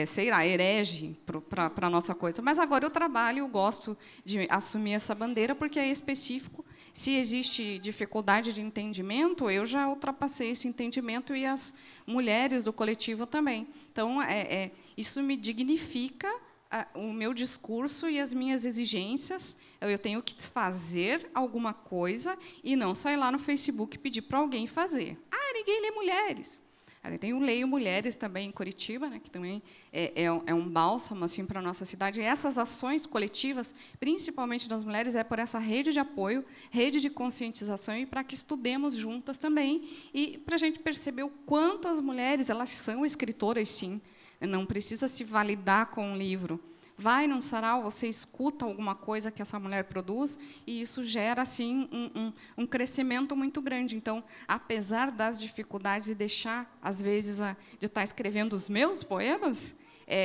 sei lá, herege para a nossa coisa. Mas agora eu trabalho, eu gosto de assumir essa bandeira, porque é específico. Se existe dificuldade de entendimento, eu já ultrapassei esse entendimento e as mulheres do coletivo também. Então, isso me dignifica o meu discurso e as minhas exigências. Eu tenho que fazer alguma coisa e não sair lá no Facebook e pedir para alguém fazer. Ah, ninguém lê mulheres. Eu leio mulheres também em Curitiba, né, que também é um bálsamo assim, para a nossa cidade. E essas ações coletivas, principalmente das mulheres, é por essa rede de apoio, rede de conscientização, e para que estudemos juntas também, e para a gente perceber o quanto as mulheres elas são escritoras, sim. Não precisa se validar com um livro. Vai num sarau, você escuta alguma coisa que essa mulher produz, e isso gera assim, um crescimento muito grande. Então, apesar das dificuldades de deixar, às vezes, de estar escrevendo os meus poemas,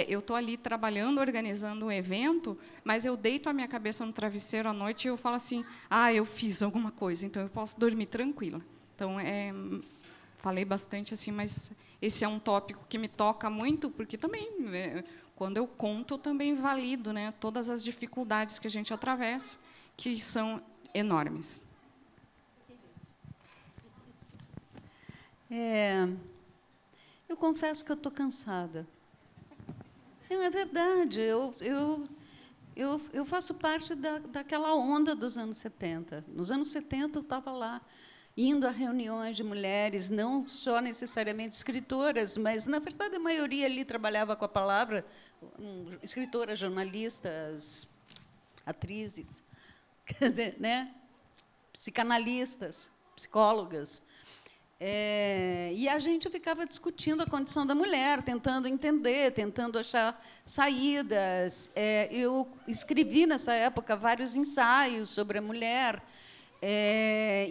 eu estou ali trabalhando, organizando um evento, mas eu deito a minha cabeça no travesseiro à noite e eu falo assim, eu fiz alguma coisa, então eu posso dormir tranquila. Então, falei bastante, assim, mas esse é um tópico que me toca muito, porque também, quando eu conto, eu também valido, né, todas as dificuldades que a gente atravessa, que são enormes. Eu confesso que eu estou cansada. Não, é verdade. Eu faço parte daquela onda dos anos 70. Nos anos 70, eu estava lá, indo a reuniões de mulheres, não só necessariamente escritoras, mas, na verdade, a maioria ali trabalhava com a palavra, escritoras, jornalistas, atrizes, quer dizer, né? Psicanalistas, psicólogas. E a gente ficava discutindo a condição da mulher, tentando entender, tentando achar saídas. Eu escrevi, nessa época, vários ensaios sobre a mulher.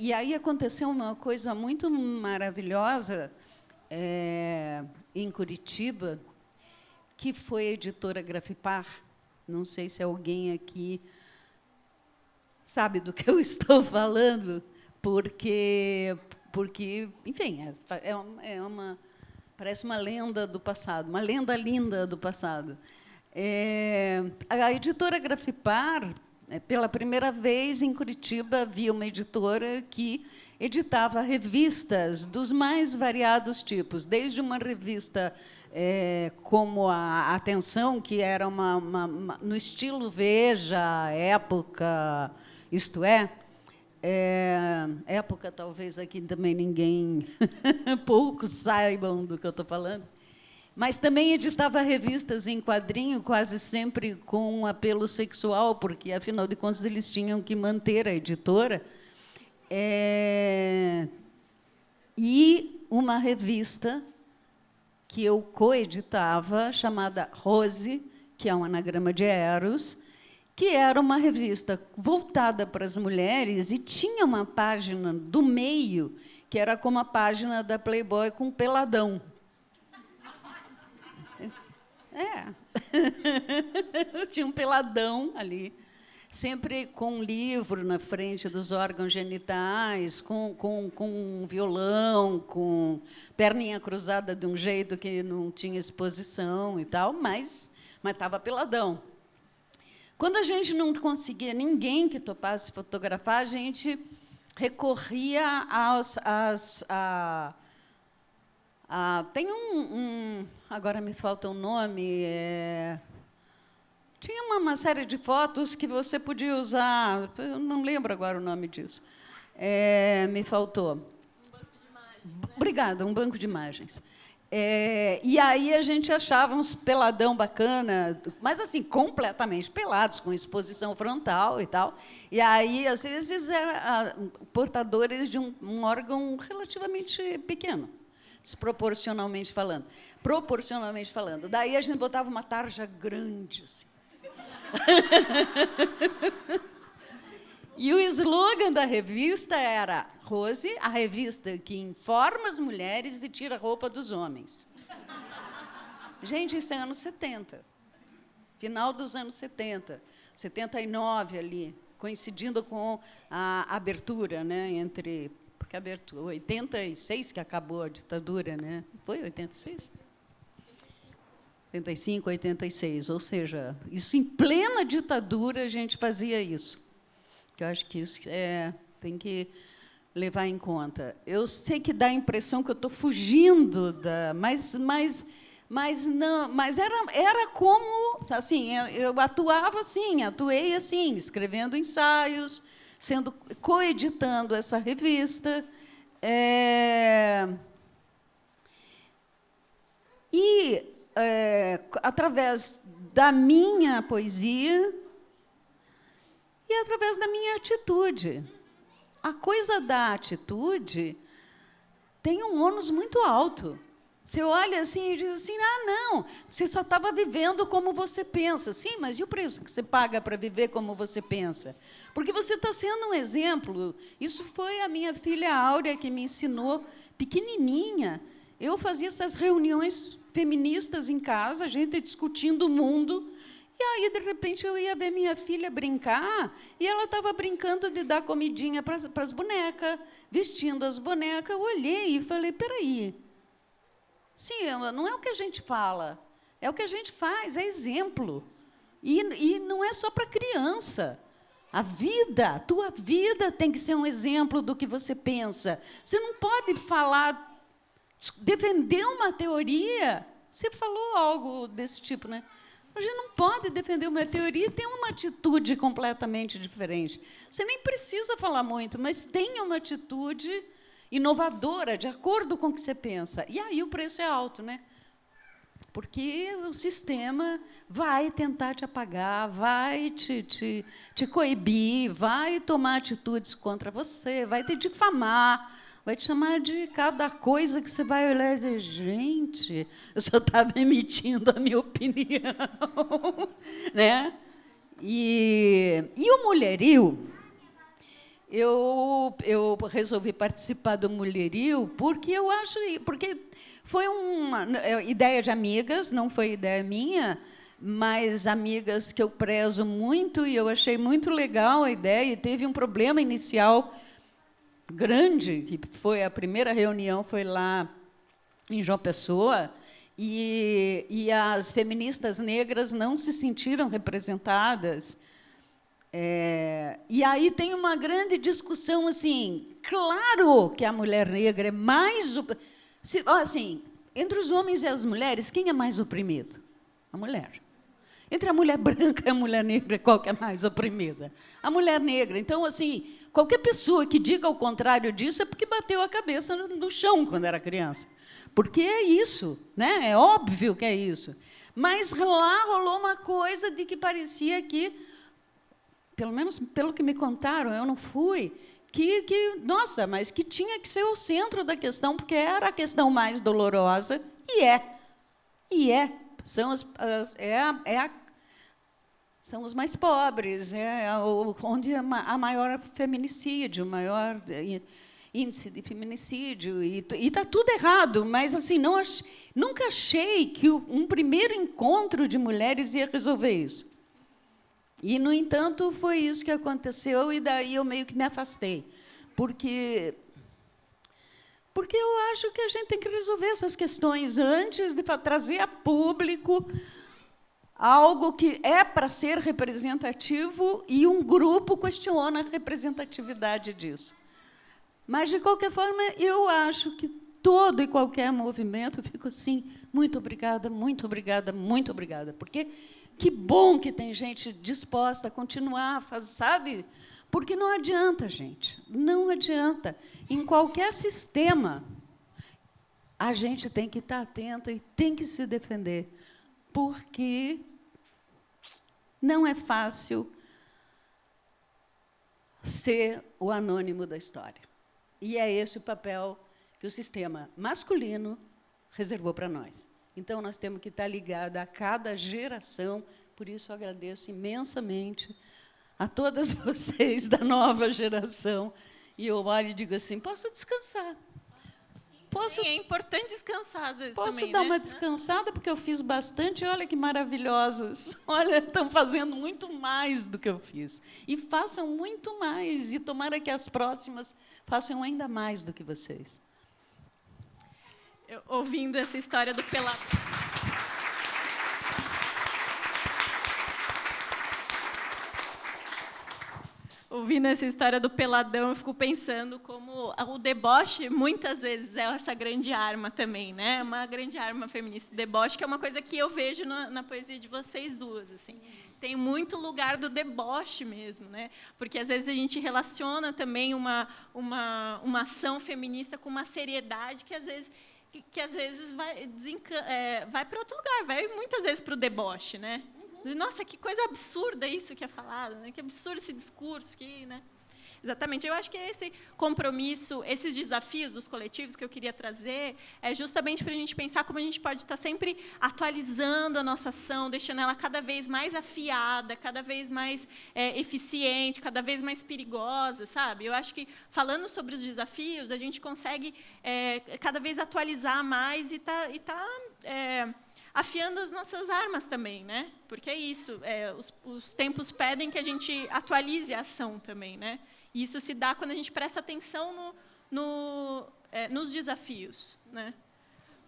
E aí aconteceu uma coisa muito maravilhosa em Curitiba, que foi a editora Grafipar. Não sei se alguém aqui sabe do que eu estou falando, porque enfim, parece uma lenda do passado, uma lenda linda do passado. A editora Grafipar, pela primeira vez em Curitiba, havia uma editora que editava revistas dos mais variados tipos, desde uma revista como a Atenção, que era no estilo Veja, Época, isto é, Época, talvez aqui também ninguém, poucos saibam do que eu estou falando, mas também editava revistas em quadrinho, quase sempre com um apelo sexual, porque, afinal de contas, eles tinham que manter a editora. E uma revista que eu coeditava, chamada Rose, que é um anagrama de Eros, que era uma revista voltada para as mulheres e tinha uma página do meio, que era como a página da Playboy com peladão. Tinha um peladão ali, sempre com um livro na frente dos órgãos genitais, com um violão, com perninha cruzada de um jeito que não tinha exposição e tal, mas estava peladão. Quando a gente não conseguia ninguém que topasse fotografar, a gente recorria tem agora me falta um nome, tinha uma série de fotos que você podia usar, eu não lembro agora o nome disso, me faltou. Um banco de imagens, né? Obrigada, um banco de imagens. E aí a gente achava uns peladão bacana, mas assim, completamente pelados, com exposição frontal e tal. E aí, às vezes, eram portadores de um órgão relativamente pequeno, desproporcionalmente falando. Proporcionalmente falando. Daí a gente botava uma tarja grande, assim. E o slogan da revista era: Rose, a revista que informa as mulheres e tira a roupa dos homens. Gente, isso é anos 70. Final dos anos 70. 79 ali, coincidindo com a abertura, né, porque a abertura, 86 que acabou a ditadura, né? Foi 86? 85, 86, ou seja, isso em plena ditadura a gente fazia isso. Eu acho que isso tem que levar em conta. Eu sei que dá a impressão que eu estou fugindo mas era como, assim, eu atuava assim, atuei assim, escrevendo ensaios, coeditando essa revista, através da minha poesia e através da minha atitude. A coisa da atitude tem um ônus muito alto. Você olha assim e diz assim: não, você só estava vivendo como você pensa. Sim, mas e o preço que você paga para viver como você pensa? Porque você está sendo um exemplo. Isso foi a minha filha Áurea que me ensinou, pequenininha. Eu fazia essas reuniões feministas em casa, a gente discutindo o mundo. E aí, de repente, eu ia ver minha filha brincar, e ela estava brincando de dar comidinha para as bonecas, vestindo as bonecas. Eu olhei e falei: peraí, sim, não é o que a gente fala, é o que a gente faz, é exemplo. E não é só para criança. A tua vida tem que ser um exemplo do que você pensa. Você não pode defender uma teoria. Você falou algo desse tipo, né? A gente não pode defender uma teoria e ter uma atitude completamente diferente. Você nem precisa falar muito, mas tenha uma atitude inovadora, de acordo com o que você pensa. E aí o preço é alto, né? Porque o sistema vai tentar te apagar, vai te coibir, vai tomar atitudes contra você, vai te difamar, vai te chamar de cada coisa que você vai olhar e dizer: gente, eu só estava emitindo a minha opinião. Né? E o Mulherio, eu resolvi participar do Mulherio porque foi uma ideia de amigas, não foi ideia minha, mas amigas que eu prezo muito, e eu achei muito legal a ideia, e teve um problema inicial grande, que foi a primeira reunião, foi lá em João Pessoa, e as feministas negras não se sentiram representadas. E aí tem uma grande discussão, assim, claro que a mulher negra é mais... Assim, entre os homens e as mulheres, quem é mais oprimido? A mulher. Entre a mulher branca e a mulher negra, qual que é mais oprimida? A mulher negra. Então, assim, qualquer pessoa que diga o contrário disso é porque bateu a cabeça no chão quando era criança. Porque é isso, né? É óbvio que é isso. Mas lá rolou uma coisa de que parecia que, pelo menos pelo que me contaram, eu não fui, nossa, mas que tinha que ser o centro da questão, porque era a questão mais dolorosa, e é. São os mais pobres, onde há maior feminicídio, maior... índice de feminicídio, e está tudo errado, mas assim, nunca achei que um primeiro encontro de mulheres ia resolver isso. E, no entanto, foi isso que aconteceu, e daí eu meio que me afastei. Porque eu acho que a gente tem que resolver essas questões antes de trazer a público algo que é para ser representativo e um grupo questiona a representatividade disso. Mas, de qualquer forma, eu acho que todo e qualquer movimento, eu fico assim, muito obrigada, muito obrigada, muito obrigada, porque que bom que tem gente disposta a continuar, sabe? Porque não adianta, gente, não adianta. Em qualquer sistema, a gente tem que estar atenta e tem que se defender, porque não é fácil ser o anônimo da história. E é esse o papel que o sistema masculino reservou para nós. Então, nós temos que estar ligados a cada geração, por isso eu agradeço imensamente a todas vocês da nova geração, e eu olho e digo assim, posso descansar. É importante descansar, às vezes, posso também, dar né? uma descansada, porque eu fiz bastante, olha que maravilhosas. Olha, estão fazendo muito mais do que eu fiz. E façam muito mais, e tomara que as próximas façam ainda mais do que vocês. Ouvindo essa história do pelado. Ouvindo essa história do peladão, eu fico pensando como o deboche, muitas vezes, é essa grande arma também, né? Uma grande arma feminista. O deboche, que é uma coisa que eu vejo na poesia de vocês duas. Assim. Tem muito lugar do deboche mesmo, né? Porque, às vezes, a gente relaciona também uma ação feminista com uma seriedade que, às vezes vai para outro lugar, vai, muitas vezes, para o deboche, né? Nossa, que coisa absurda isso que é falado, né? Que absurdo esse discurso, né? Exatamente. Eu acho que esse compromisso, esses desafios dos coletivos que eu queria trazer, é justamente para a gente pensar como a gente pode estar sempre atualizando a nossa ação, deixando ela cada vez mais afiada, cada vez mais eficiente, cada vez mais perigosa, sabe? Eu acho que, falando sobre os desafios, a gente consegue cada vez atualizar mais e tá afiando as nossas armas também, né? Porque é isso, os tempos pedem que a gente atualize a ação também, né? E isso se dá quando a gente presta atenção nos desafios, né?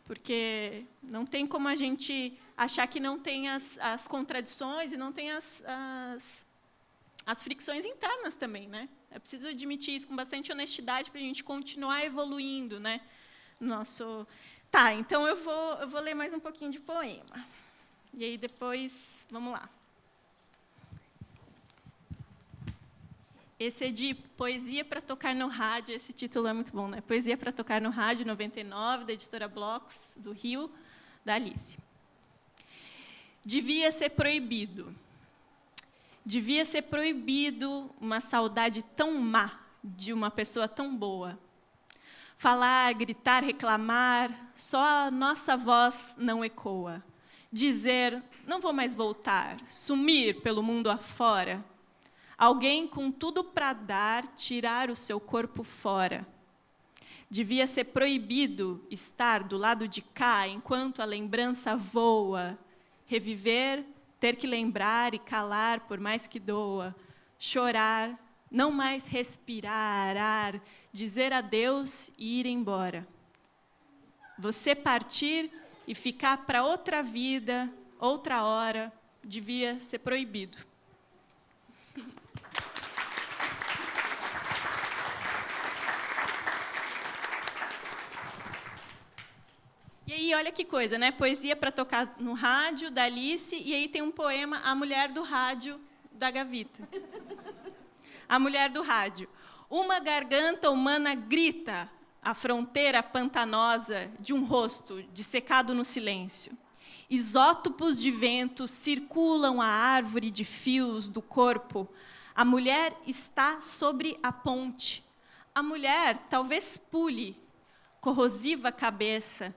Porque não tem como a gente achar que não tem as contradições e não tem as fricções internas também, né? É preciso admitir isso com bastante honestidade para a gente continuar evoluindo, né? Tá, então eu vou ler mais um pouquinho de poema. E aí depois, vamos lá. Esse é de Poesia para Tocar no Rádio, esse título é muito bom, né? Poesia para Tocar no Rádio, 99, da editora Blocos, do Rio, da Alice. Devia ser proibido. Devia ser proibido uma saudade tão má de uma pessoa tão boa. Falar, gritar, reclamar, só a nossa voz não ecoa. Dizer, não vou mais voltar, sumir pelo mundo afora. Alguém com tudo para dar, tirar o seu corpo fora. Devia ser proibido estar do lado de cá enquanto a lembrança voa. Reviver, ter que lembrar e calar por mais que doa. Chorar, não mais respirar, ar, dizer adeus e ir embora. Você partir e ficar para outra vida, outra hora, devia ser proibido. E aí, olha que coisa, né? Poesia para tocar no rádio, da Alice, e aí tem um poema, A Mulher do Rádio, da Gavita. A Mulher do Rádio. Uma garganta humana grita a fronteira pantanosa de um rosto dissecado no silêncio. Isótopos de vento circulam a árvore de fios do corpo. A mulher está sobre a ponte. A mulher talvez pule, corrosiva cabeça,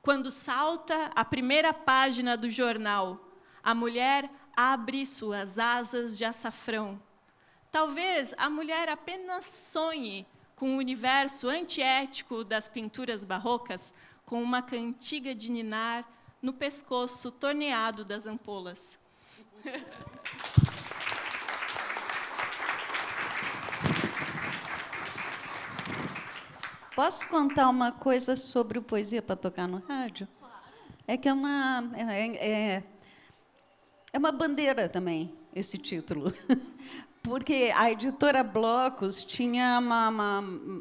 quando salta a primeira página do jornal. A mulher abre suas asas de açafrão. Talvez a mulher apenas sonhe com o universo antiético das pinturas barrocas, com uma cantiga de ninar no pescoço torneado das ampolas. Posso contar uma coisa sobre o Poesia para Tocar no Rádio? É que é uma bandeira também, esse título. Porque a editora Blocos tinha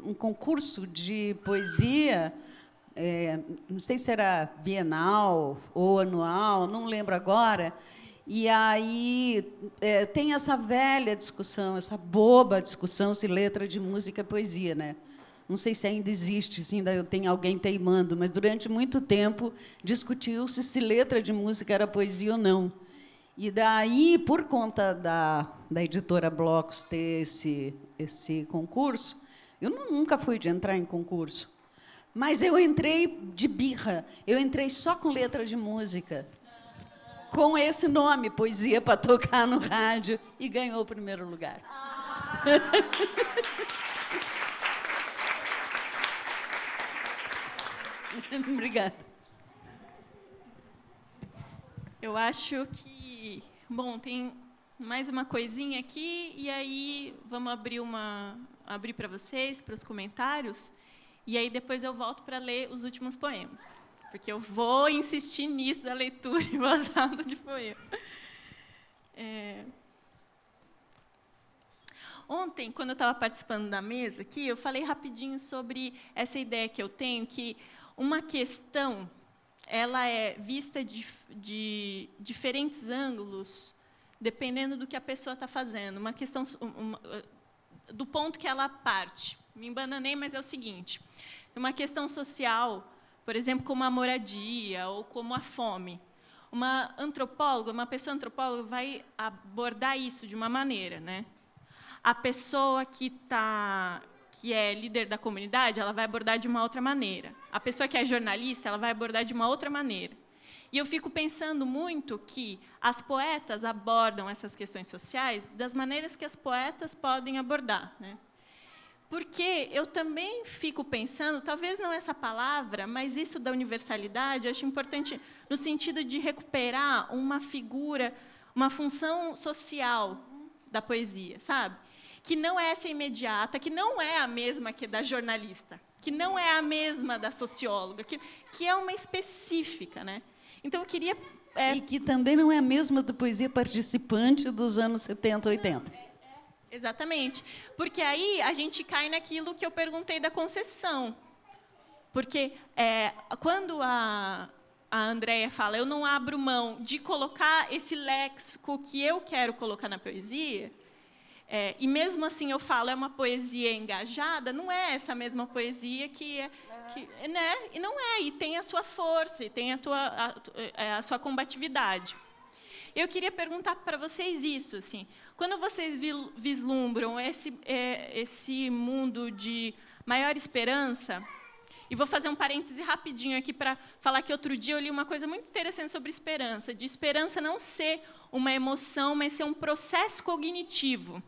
um concurso de poesia, não sei se era bienal ou anual, não lembro agora. E aí tem essa velha discussão, essa boba discussão se letra de música é poesia, né? Não sei se ainda existe, se ainda tem alguém teimando, mas durante muito tempo discutiu-se se letra de música era poesia ou não. E daí, por conta da editora Blocos ter esse concurso, eu nunca fui de entrar em concurso, mas eu entrei de birra, eu entrei só com letra de música, com esse nome, Poesia para Tocar no Rádio, e ganhou o primeiro lugar. Obrigada. Eu acho que... Bom, tem mais uma coisinha aqui, e aí vamos abrir para vocês, para os comentários, e aí depois eu volto para ler os últimos poemas, porque eu vou insistir nisso da leitura em voz alta de poema. Ontem, quando eu estava participando da mesa aqui, eu falei rapidinho sobre essa ideia que eu tenho, que uma questão ela é vista de diferentes ângulos, dependendo do que a pessoa está fazendo. Uma questão do ponto que ela parte. Me embananei, mas é o seguinte. Uma questão social, por exemplo, como a moradia ou como a fome. Uma pessoa antropóloga vai abordar isso de uma maneira, né? A pessoa que é líder da comunidade, ela vai abordar de uma outra maneira. A pessoa que é jornalista, ela vai abordar de uma outra maneira. E eu fico pensando muito que as poetas abordam essas questões sociais das maneiras que as poetas podem abordar, né? Porque eu também fico pensando, talvez não essa palavra, mas isso da universalidade, eu acho importante no sentido de recuperar uma figura, uma função social da poesia, sabe? Que não é essa imediata, que não é a mesma que da jornalista, que não é a mesma da socióloga, que é uma específica, né? Então, eu queria... E que também não é a mesma da poesia participante dos anos 70, 80. Exatamente. Porque aí a gente cai naquilo que eu perguntei da concessão. Porque quando a Andréia fala, eu não abro mão de colocar esse léxico que eu quero colocar na poesia... e mesmo assim eu falo, é uma poesia engajada, não é essa mesma poesia né? E não é, e tem a sua força, e tem a sua combatividade. Eu queria perguntar para vocês isso, assim, quando vocês vislumbram esse mundo de maior esperança, e vou fazer um parêntese rapidinho aqui para falar que outro dia eu li uma coisa muito interessante sobre esperança, de esperança não ser uma emoção, mas ser um processo cognitivo.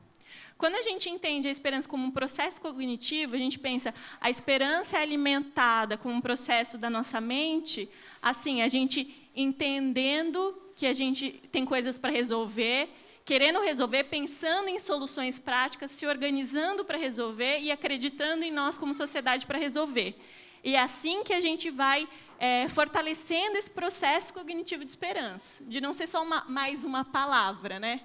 Quando a gente entende a esperança como um processo cognitivo, a gente pensa, a esperança é alimentada como um processo da nossa mente, assim, a gente entendendo que a gente tem coisas para resolver, querendo resolver, pensando em soluções práticas, se organizando para resolver e acreditando em nós como sociedade para resolver. E é assim que a gente vai fortalecendo esse processo cognitivo de esperança, de não ser só mais uma palavra, né?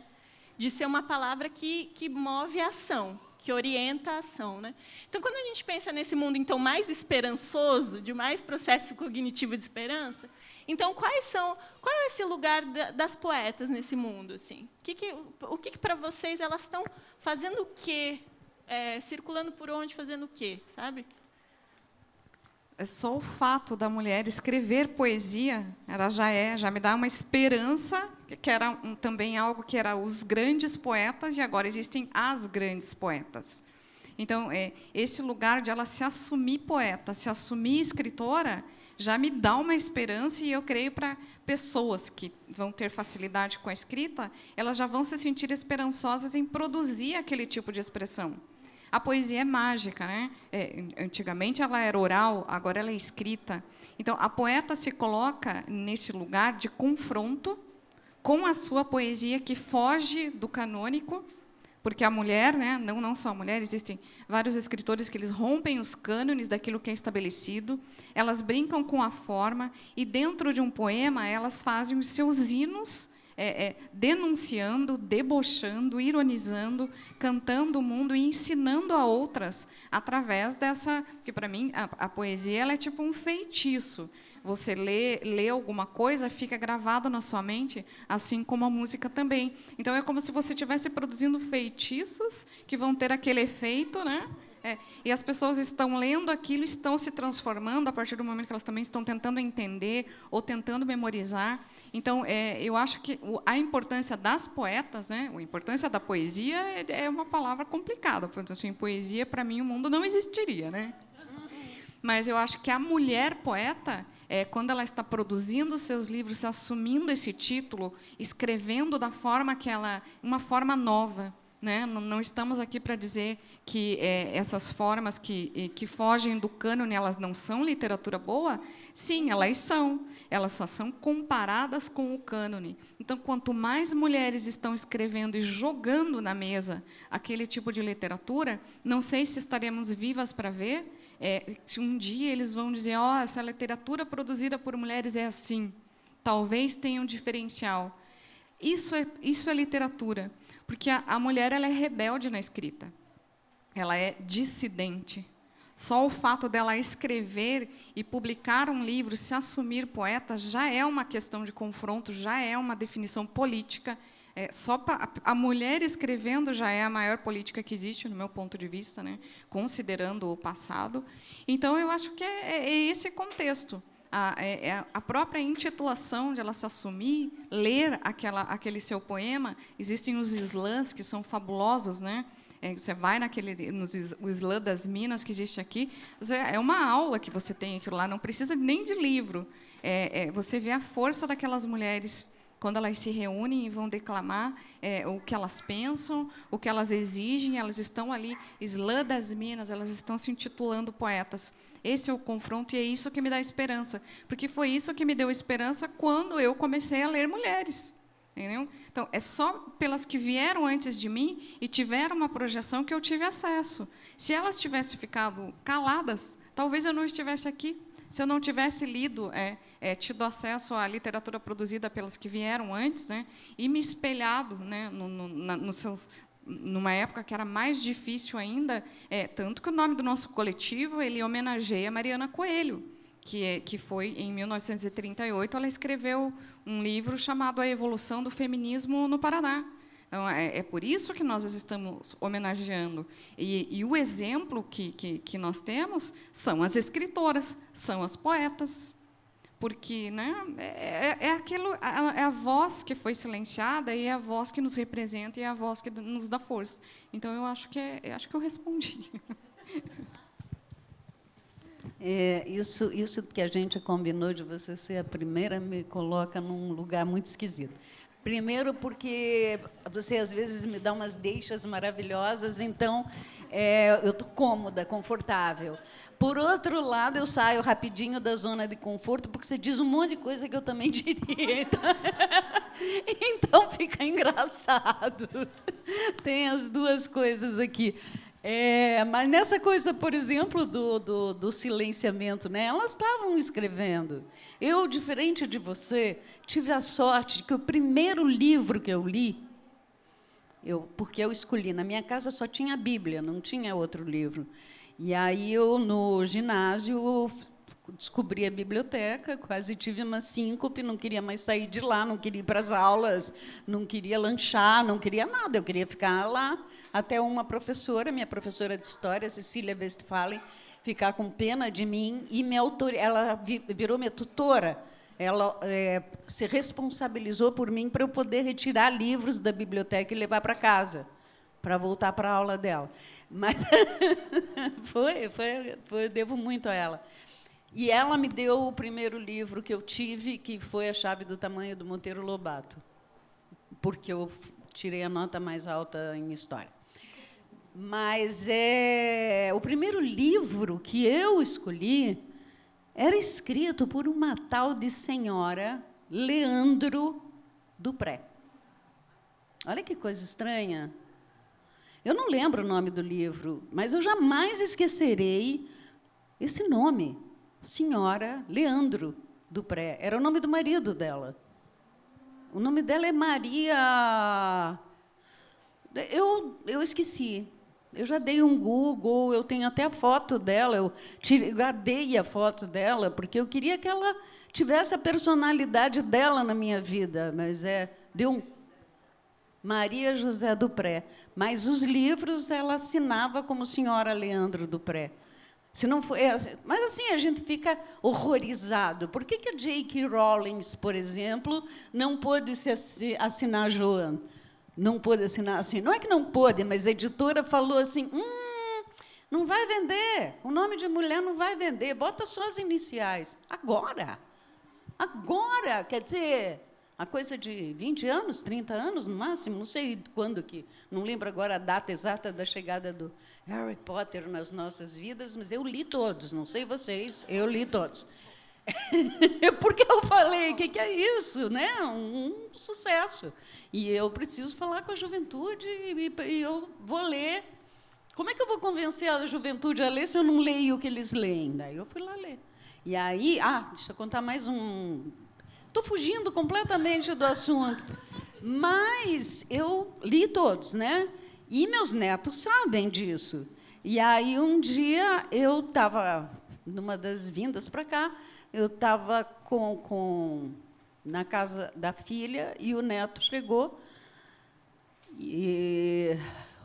De ser uma palavra que move a ação, que orienta a ação, né? Então, quando a gente pensa nesse mundo então mais esperançoso, de mais processo cognitivo de esperança, então qual é esse lugar das poetas nesse mundo, assim? O que para vocês elas estão fazendo o quê? Circulando por onde, fazendo o quê, sabe? Só o fato da mulher escrever poesia, ela já me dá uma esperança, que era também algo que era os grandes poetas, e agora existem as grandes poetas. Então, esse lugar de ela se assumir poeta, se assumir escritora, já me dá uma esperança, e eu creio para pessoas que vão ter facilidade com a escrita, elas já vão se sentir esperançosas em produzir aquele tipo de expressão. A poesia é mágica, né? Antigamente ela era oral, agora ela é escrita. Então, a poeta se coloca nesse lugar de confronto com a sua poesia que foge do canônico, porque a mulher, né, não só a mulher, existem vários escritores que eles rompem os cânones daquilo que é estabelecido, elas brincam com a forma, e dentro de um poema elas fazem os seus hinos, denunciando, debochando, ironizando, cantando o mundo e ensinando a outras através dessa... Porque, para mim, a poesia ela é tipo um feitiço. Você lê alguma coisa, fica gravado na sua mente, assim como a música também. Então, é como se você estivesse produzindo feitiços que vão ter aquele efeito, né? E as pessoas estão lendo aquilo, estão se transformando a partir do momento que elas também estão tentando entender ou tentando memorizar. Então, eu acho que a importância das poetas, né, a importância da poesia é uma palavra complicada. Portanto, sem poesia, para mim, o mundo não existiria, né? Mas eu acho que a mulher poeta, quando ela está produzindo seus livros, assumindo esse título, escrevendo da forma que ela... uma forma nova, né? Não estamos aqui para dizer que essas formas que fogem do cânone, elas não são literatura boa. Sim, elas são. Elas só são comparadas com o cânone. Então, quanto mais mulheres estão escrevendo e jogando na mesa aquele tipo de literatura, não sei se estaremos vivas para ver, se um dia eles vão dizer, essa literatura produzida por mulheres é assim, talvez tenha um diferencial. Isso é literatura, porque a mulher ela é rebelde na escrita, ela é dissidente. Só o fato dela escrever e publicar um livro, se assumir poeta, já é uma questão de confronto, já é uma definição política. A mulher escrevendo já é a maior política que existe, no meu ponto de vista, né? Considerando o passado. Então, eu acho que é esse contexto. A própria intitulação de ela se assumir, ler aquele seu poema, existem os slams que são fabulosos, né? Você vai o slam das Minas que existe aqui, é uma aula que você tem aquilo lá, não precisa nem de livro. Você vê a força daquelas mulheres quando elas se reúnem e vão declamar o que elas pensam, o que elas exigem, elas estão ali, slam das Minas, elas estão se intitulando poetas. Esse é o confronto e é isso que me dá esperança, porque foi isso que me deu esperança quando eu comecei a ler mulheres. Entendeu? Então, é só pelas que vieram antes de mim e tiveram uma projeção que eu tive acesso. Se elas tivessem ficado caladas, talvez eu não estivesse aqui. Se eu não tivesse lido, tido acesso à literatura produzida pelas que vieram antes, né, e me espelhado, né, numa época que era mais difícil ainda, tanto que o nome do nosso coletivo ele homenageia Mariana Coelho, que foi, em 1938, ela escreveu um livro chamado A Evolução do Feminismo no Paraná. Então, é por isso que nós estamos homenageando. E o exemplo que nós temos são as escritoras, são as poetas, porque, né, é a voz que foi silenciada e é a voz que nos representa e é a voz que nos dá força. Então, eu acho que eu respondi. Isso que a gente combinou de você ser a primeira me coloca num lugar muito esquisito. Primeiro, porque você, às vezes, me dá umas deixas maravilhosas, então eu estou cômoda, confortável. Por outro lado, eu saio rapidinho da zona de conforto, porque você diz um monte de coisa que eu também diria. Então fica engraçado. Tem as duas coisas aqui. Mas nessa coisa, por exemplo, do silenciamento, né? Elas estavam escrevendo. Eu, diferente de você, tive a sorte de que o primeiro livro que eu li, porque eu escolhi, na minha casa só tinha a Bíblia, não tinha outro livro. E aí eu, no ginásio, descobri a biblioteca, quase tive uma síncope, não queria mais sair de lá, não queria ir para as aulas, não queria lanchar, não queria nada, eu queria ficar lá. Até uma professora, minha professora de história, Cecília Westphalen, ficar com pena de mim e ela virou minha tutora. Ela se responsabilizou por mim para eu poder retirar livros da biblioteca e levar para casa, para voltar para a aula dela. Mas devo muito a ela. E ela me deu o primeiro livro que eu tive, que foi A Chave do Tamanho, do Monteiro Lobato, porque eu tirei a nota mais alta em História. Mas o primeiro livro que eu escolhi era escrito por uma tal de senhora Leandro Dupré. Olha que coisa estranha. Eu não lembro o nome do livro, mas eu jamais esquecerei esse nome, senhora Leandro Dupré. Era o nome do marido dela. O nome dela é Maria... Eu esqueci. Eu já dei um Google, eu tenho até a foto dela, eu guardei a foto dela, porque eu queria que ela tivesse a personalidade dela na minha vida, mas deu Maria José Dupré. Mas os livros ela assinava como senhora Leandro Dupré. Se não foi, mas assim a gente fica horrorizado. Por que a J.K. Rowling, por exemplo, não pôde assinar Joan? Não pôde assinar assim. Não é que não pôde, mas a editora falou assim: não vai vender, o nome de mulher não vai vender, bota só as iniciais. Agora, quer dizer, a coisa de 20 anos, 30 anos no máximo, não sei quando que, não lembro agora a data exata da chegada do Harry Potter nas nossas vidas, mas eu li todos, não sei vocês, eu li todos. Porque eu falei, o que é isso? Né? Um sucesso. E eu preciso falar com a juventude e eu vou ler. Como é que eu vou convencer a juventude a ler se eu não leio o que eles leem? Daí eu fui lá ler. E aí, deixa eu contar mais um... Estou fugindo completamente do assunto. Mas eu li todos, né? E meus netos sabem disso. E aí, um dia, eu estava, numa das vindas para cá, eu estava na casa da filha e o neto chegou. E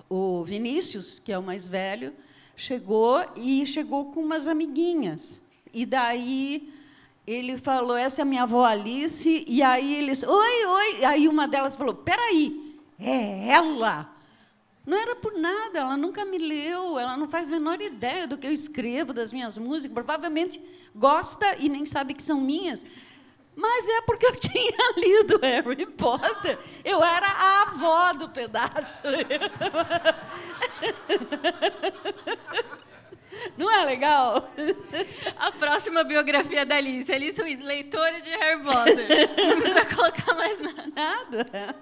o Vinícius, que é o mais velho, chegou com umas amiguinhas. E daí ele falou: essa é a minha avó Alice. E aí eles: oi. Aí uma delas falou: peraí, é ela? Não era por nada, ela nunca me leu, ela não faz a menor ideia do que eu escrevo, das minhas músicas, provavelmente gosta e nem sabe que são minhas. Mas é porque eu tinha lido Harry Potter. Eu era a avó do pedaço. Não é legal? A próxima biografia da Alice. Alice Ruiz, leitora de Harry Potter. Não precisa colocar mais nada.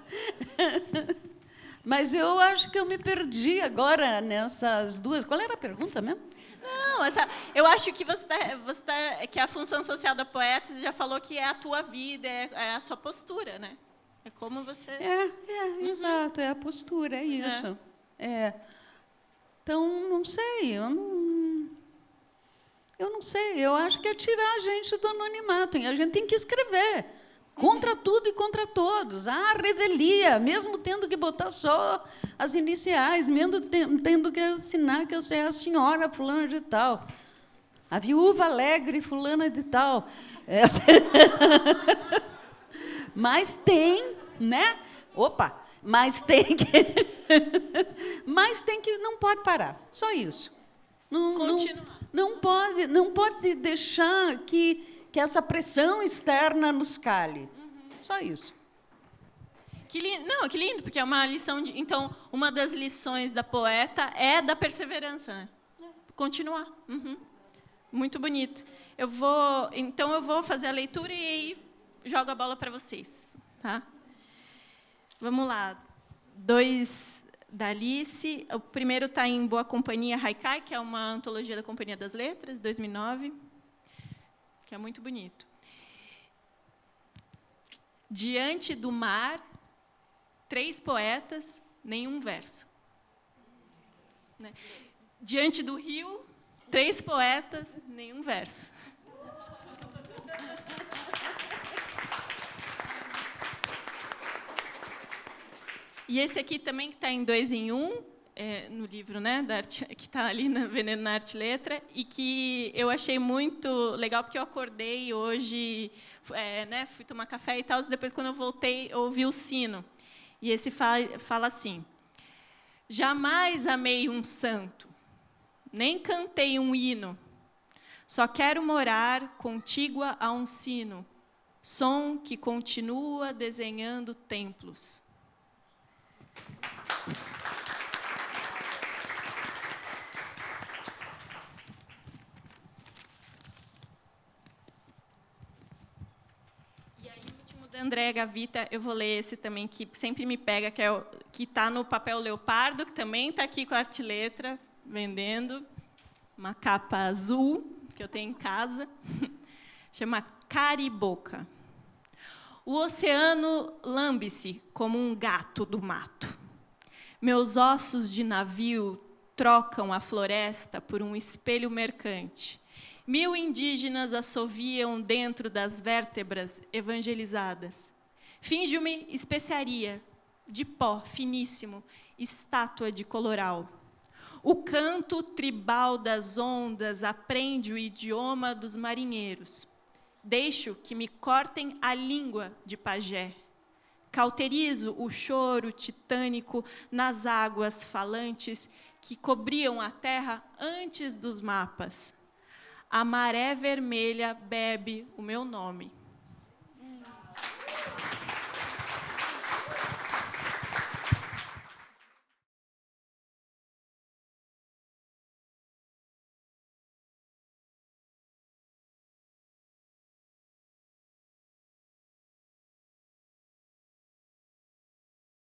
Mas eu acho que eu me perdi agora nessas duas. Qual era a pergunta mesmo? Não, eu acho que que a função social da poeta, você já falou que é a tua vida, é a sua postura, né? É como você... Exato, é a postura, é isso. Então, não sei, eu não sei, eu acho que é tirar a gente do anonimato, e a gente tem que escrever. Contra tudo e contra todos. Revelia, mesmo tendo que botar só as iniciais, mesmo tendo que assinar que eu sei a senhora fulana de tal, a viúva alegre fulana de tal. Mas tem, né? Mas tem que não pode parar. Só isso. Continuar. Não pode deixar que essa pressão externa nos cale. Só isso. Que lindo, porque é uma lição então, uma das lições da poeta é da perseverança, né? Continuar. Muito bonito. Então eu vou fazer a leitura e aí jogo a bola para vocês, tá? Vamos lá. 2 da Alice. O primeiro está em Boa Companhia Haikai, que é uma antologia da Companhia das Letras, 2009. Que é muito bonito. Diante do mar, 3 poetas, nenhum verso. Né? Diante do rio, 3 poetas, nenhum verso. E esse aqui também que está em 2 em 1, no livro, né, que está ali na Veneno na Arte e Letra, e que eu achei muito legal, porque eu acordei hoje, né, fui tomar café e tal, e depois, quando eu voltei, eu ouvi o sino. E esse fala assim: jamais amei um santo, nem cantei um hino, só quero morar contígua a um sino, som que continua desenhando templos. Andréa Gavita, eu vou ler esse também, que sempre me pega, que está no papel leopardo, que também está aqui com a arte letra, vendendo. Uma capa azul, que eu tenho em casa. Chama Cariboca. O oceano lambe-se como um gato do mato. Meus ossos de navio trocam a floresta por um espelho mercante. 1000 indígenas assoviam dentro das vértebras evangelizadas. Finjo-me especiaria, de pó finíssimo, estátua de coloral. O canto tribal das ondas aprende o idioma dos marinheiros. Deixo que me cortem a língua de pajé. Cauterizo o choro titânico nas águas falantes que cobriam a terra antes dos mapas. A maré vermelha bebe o meu nome.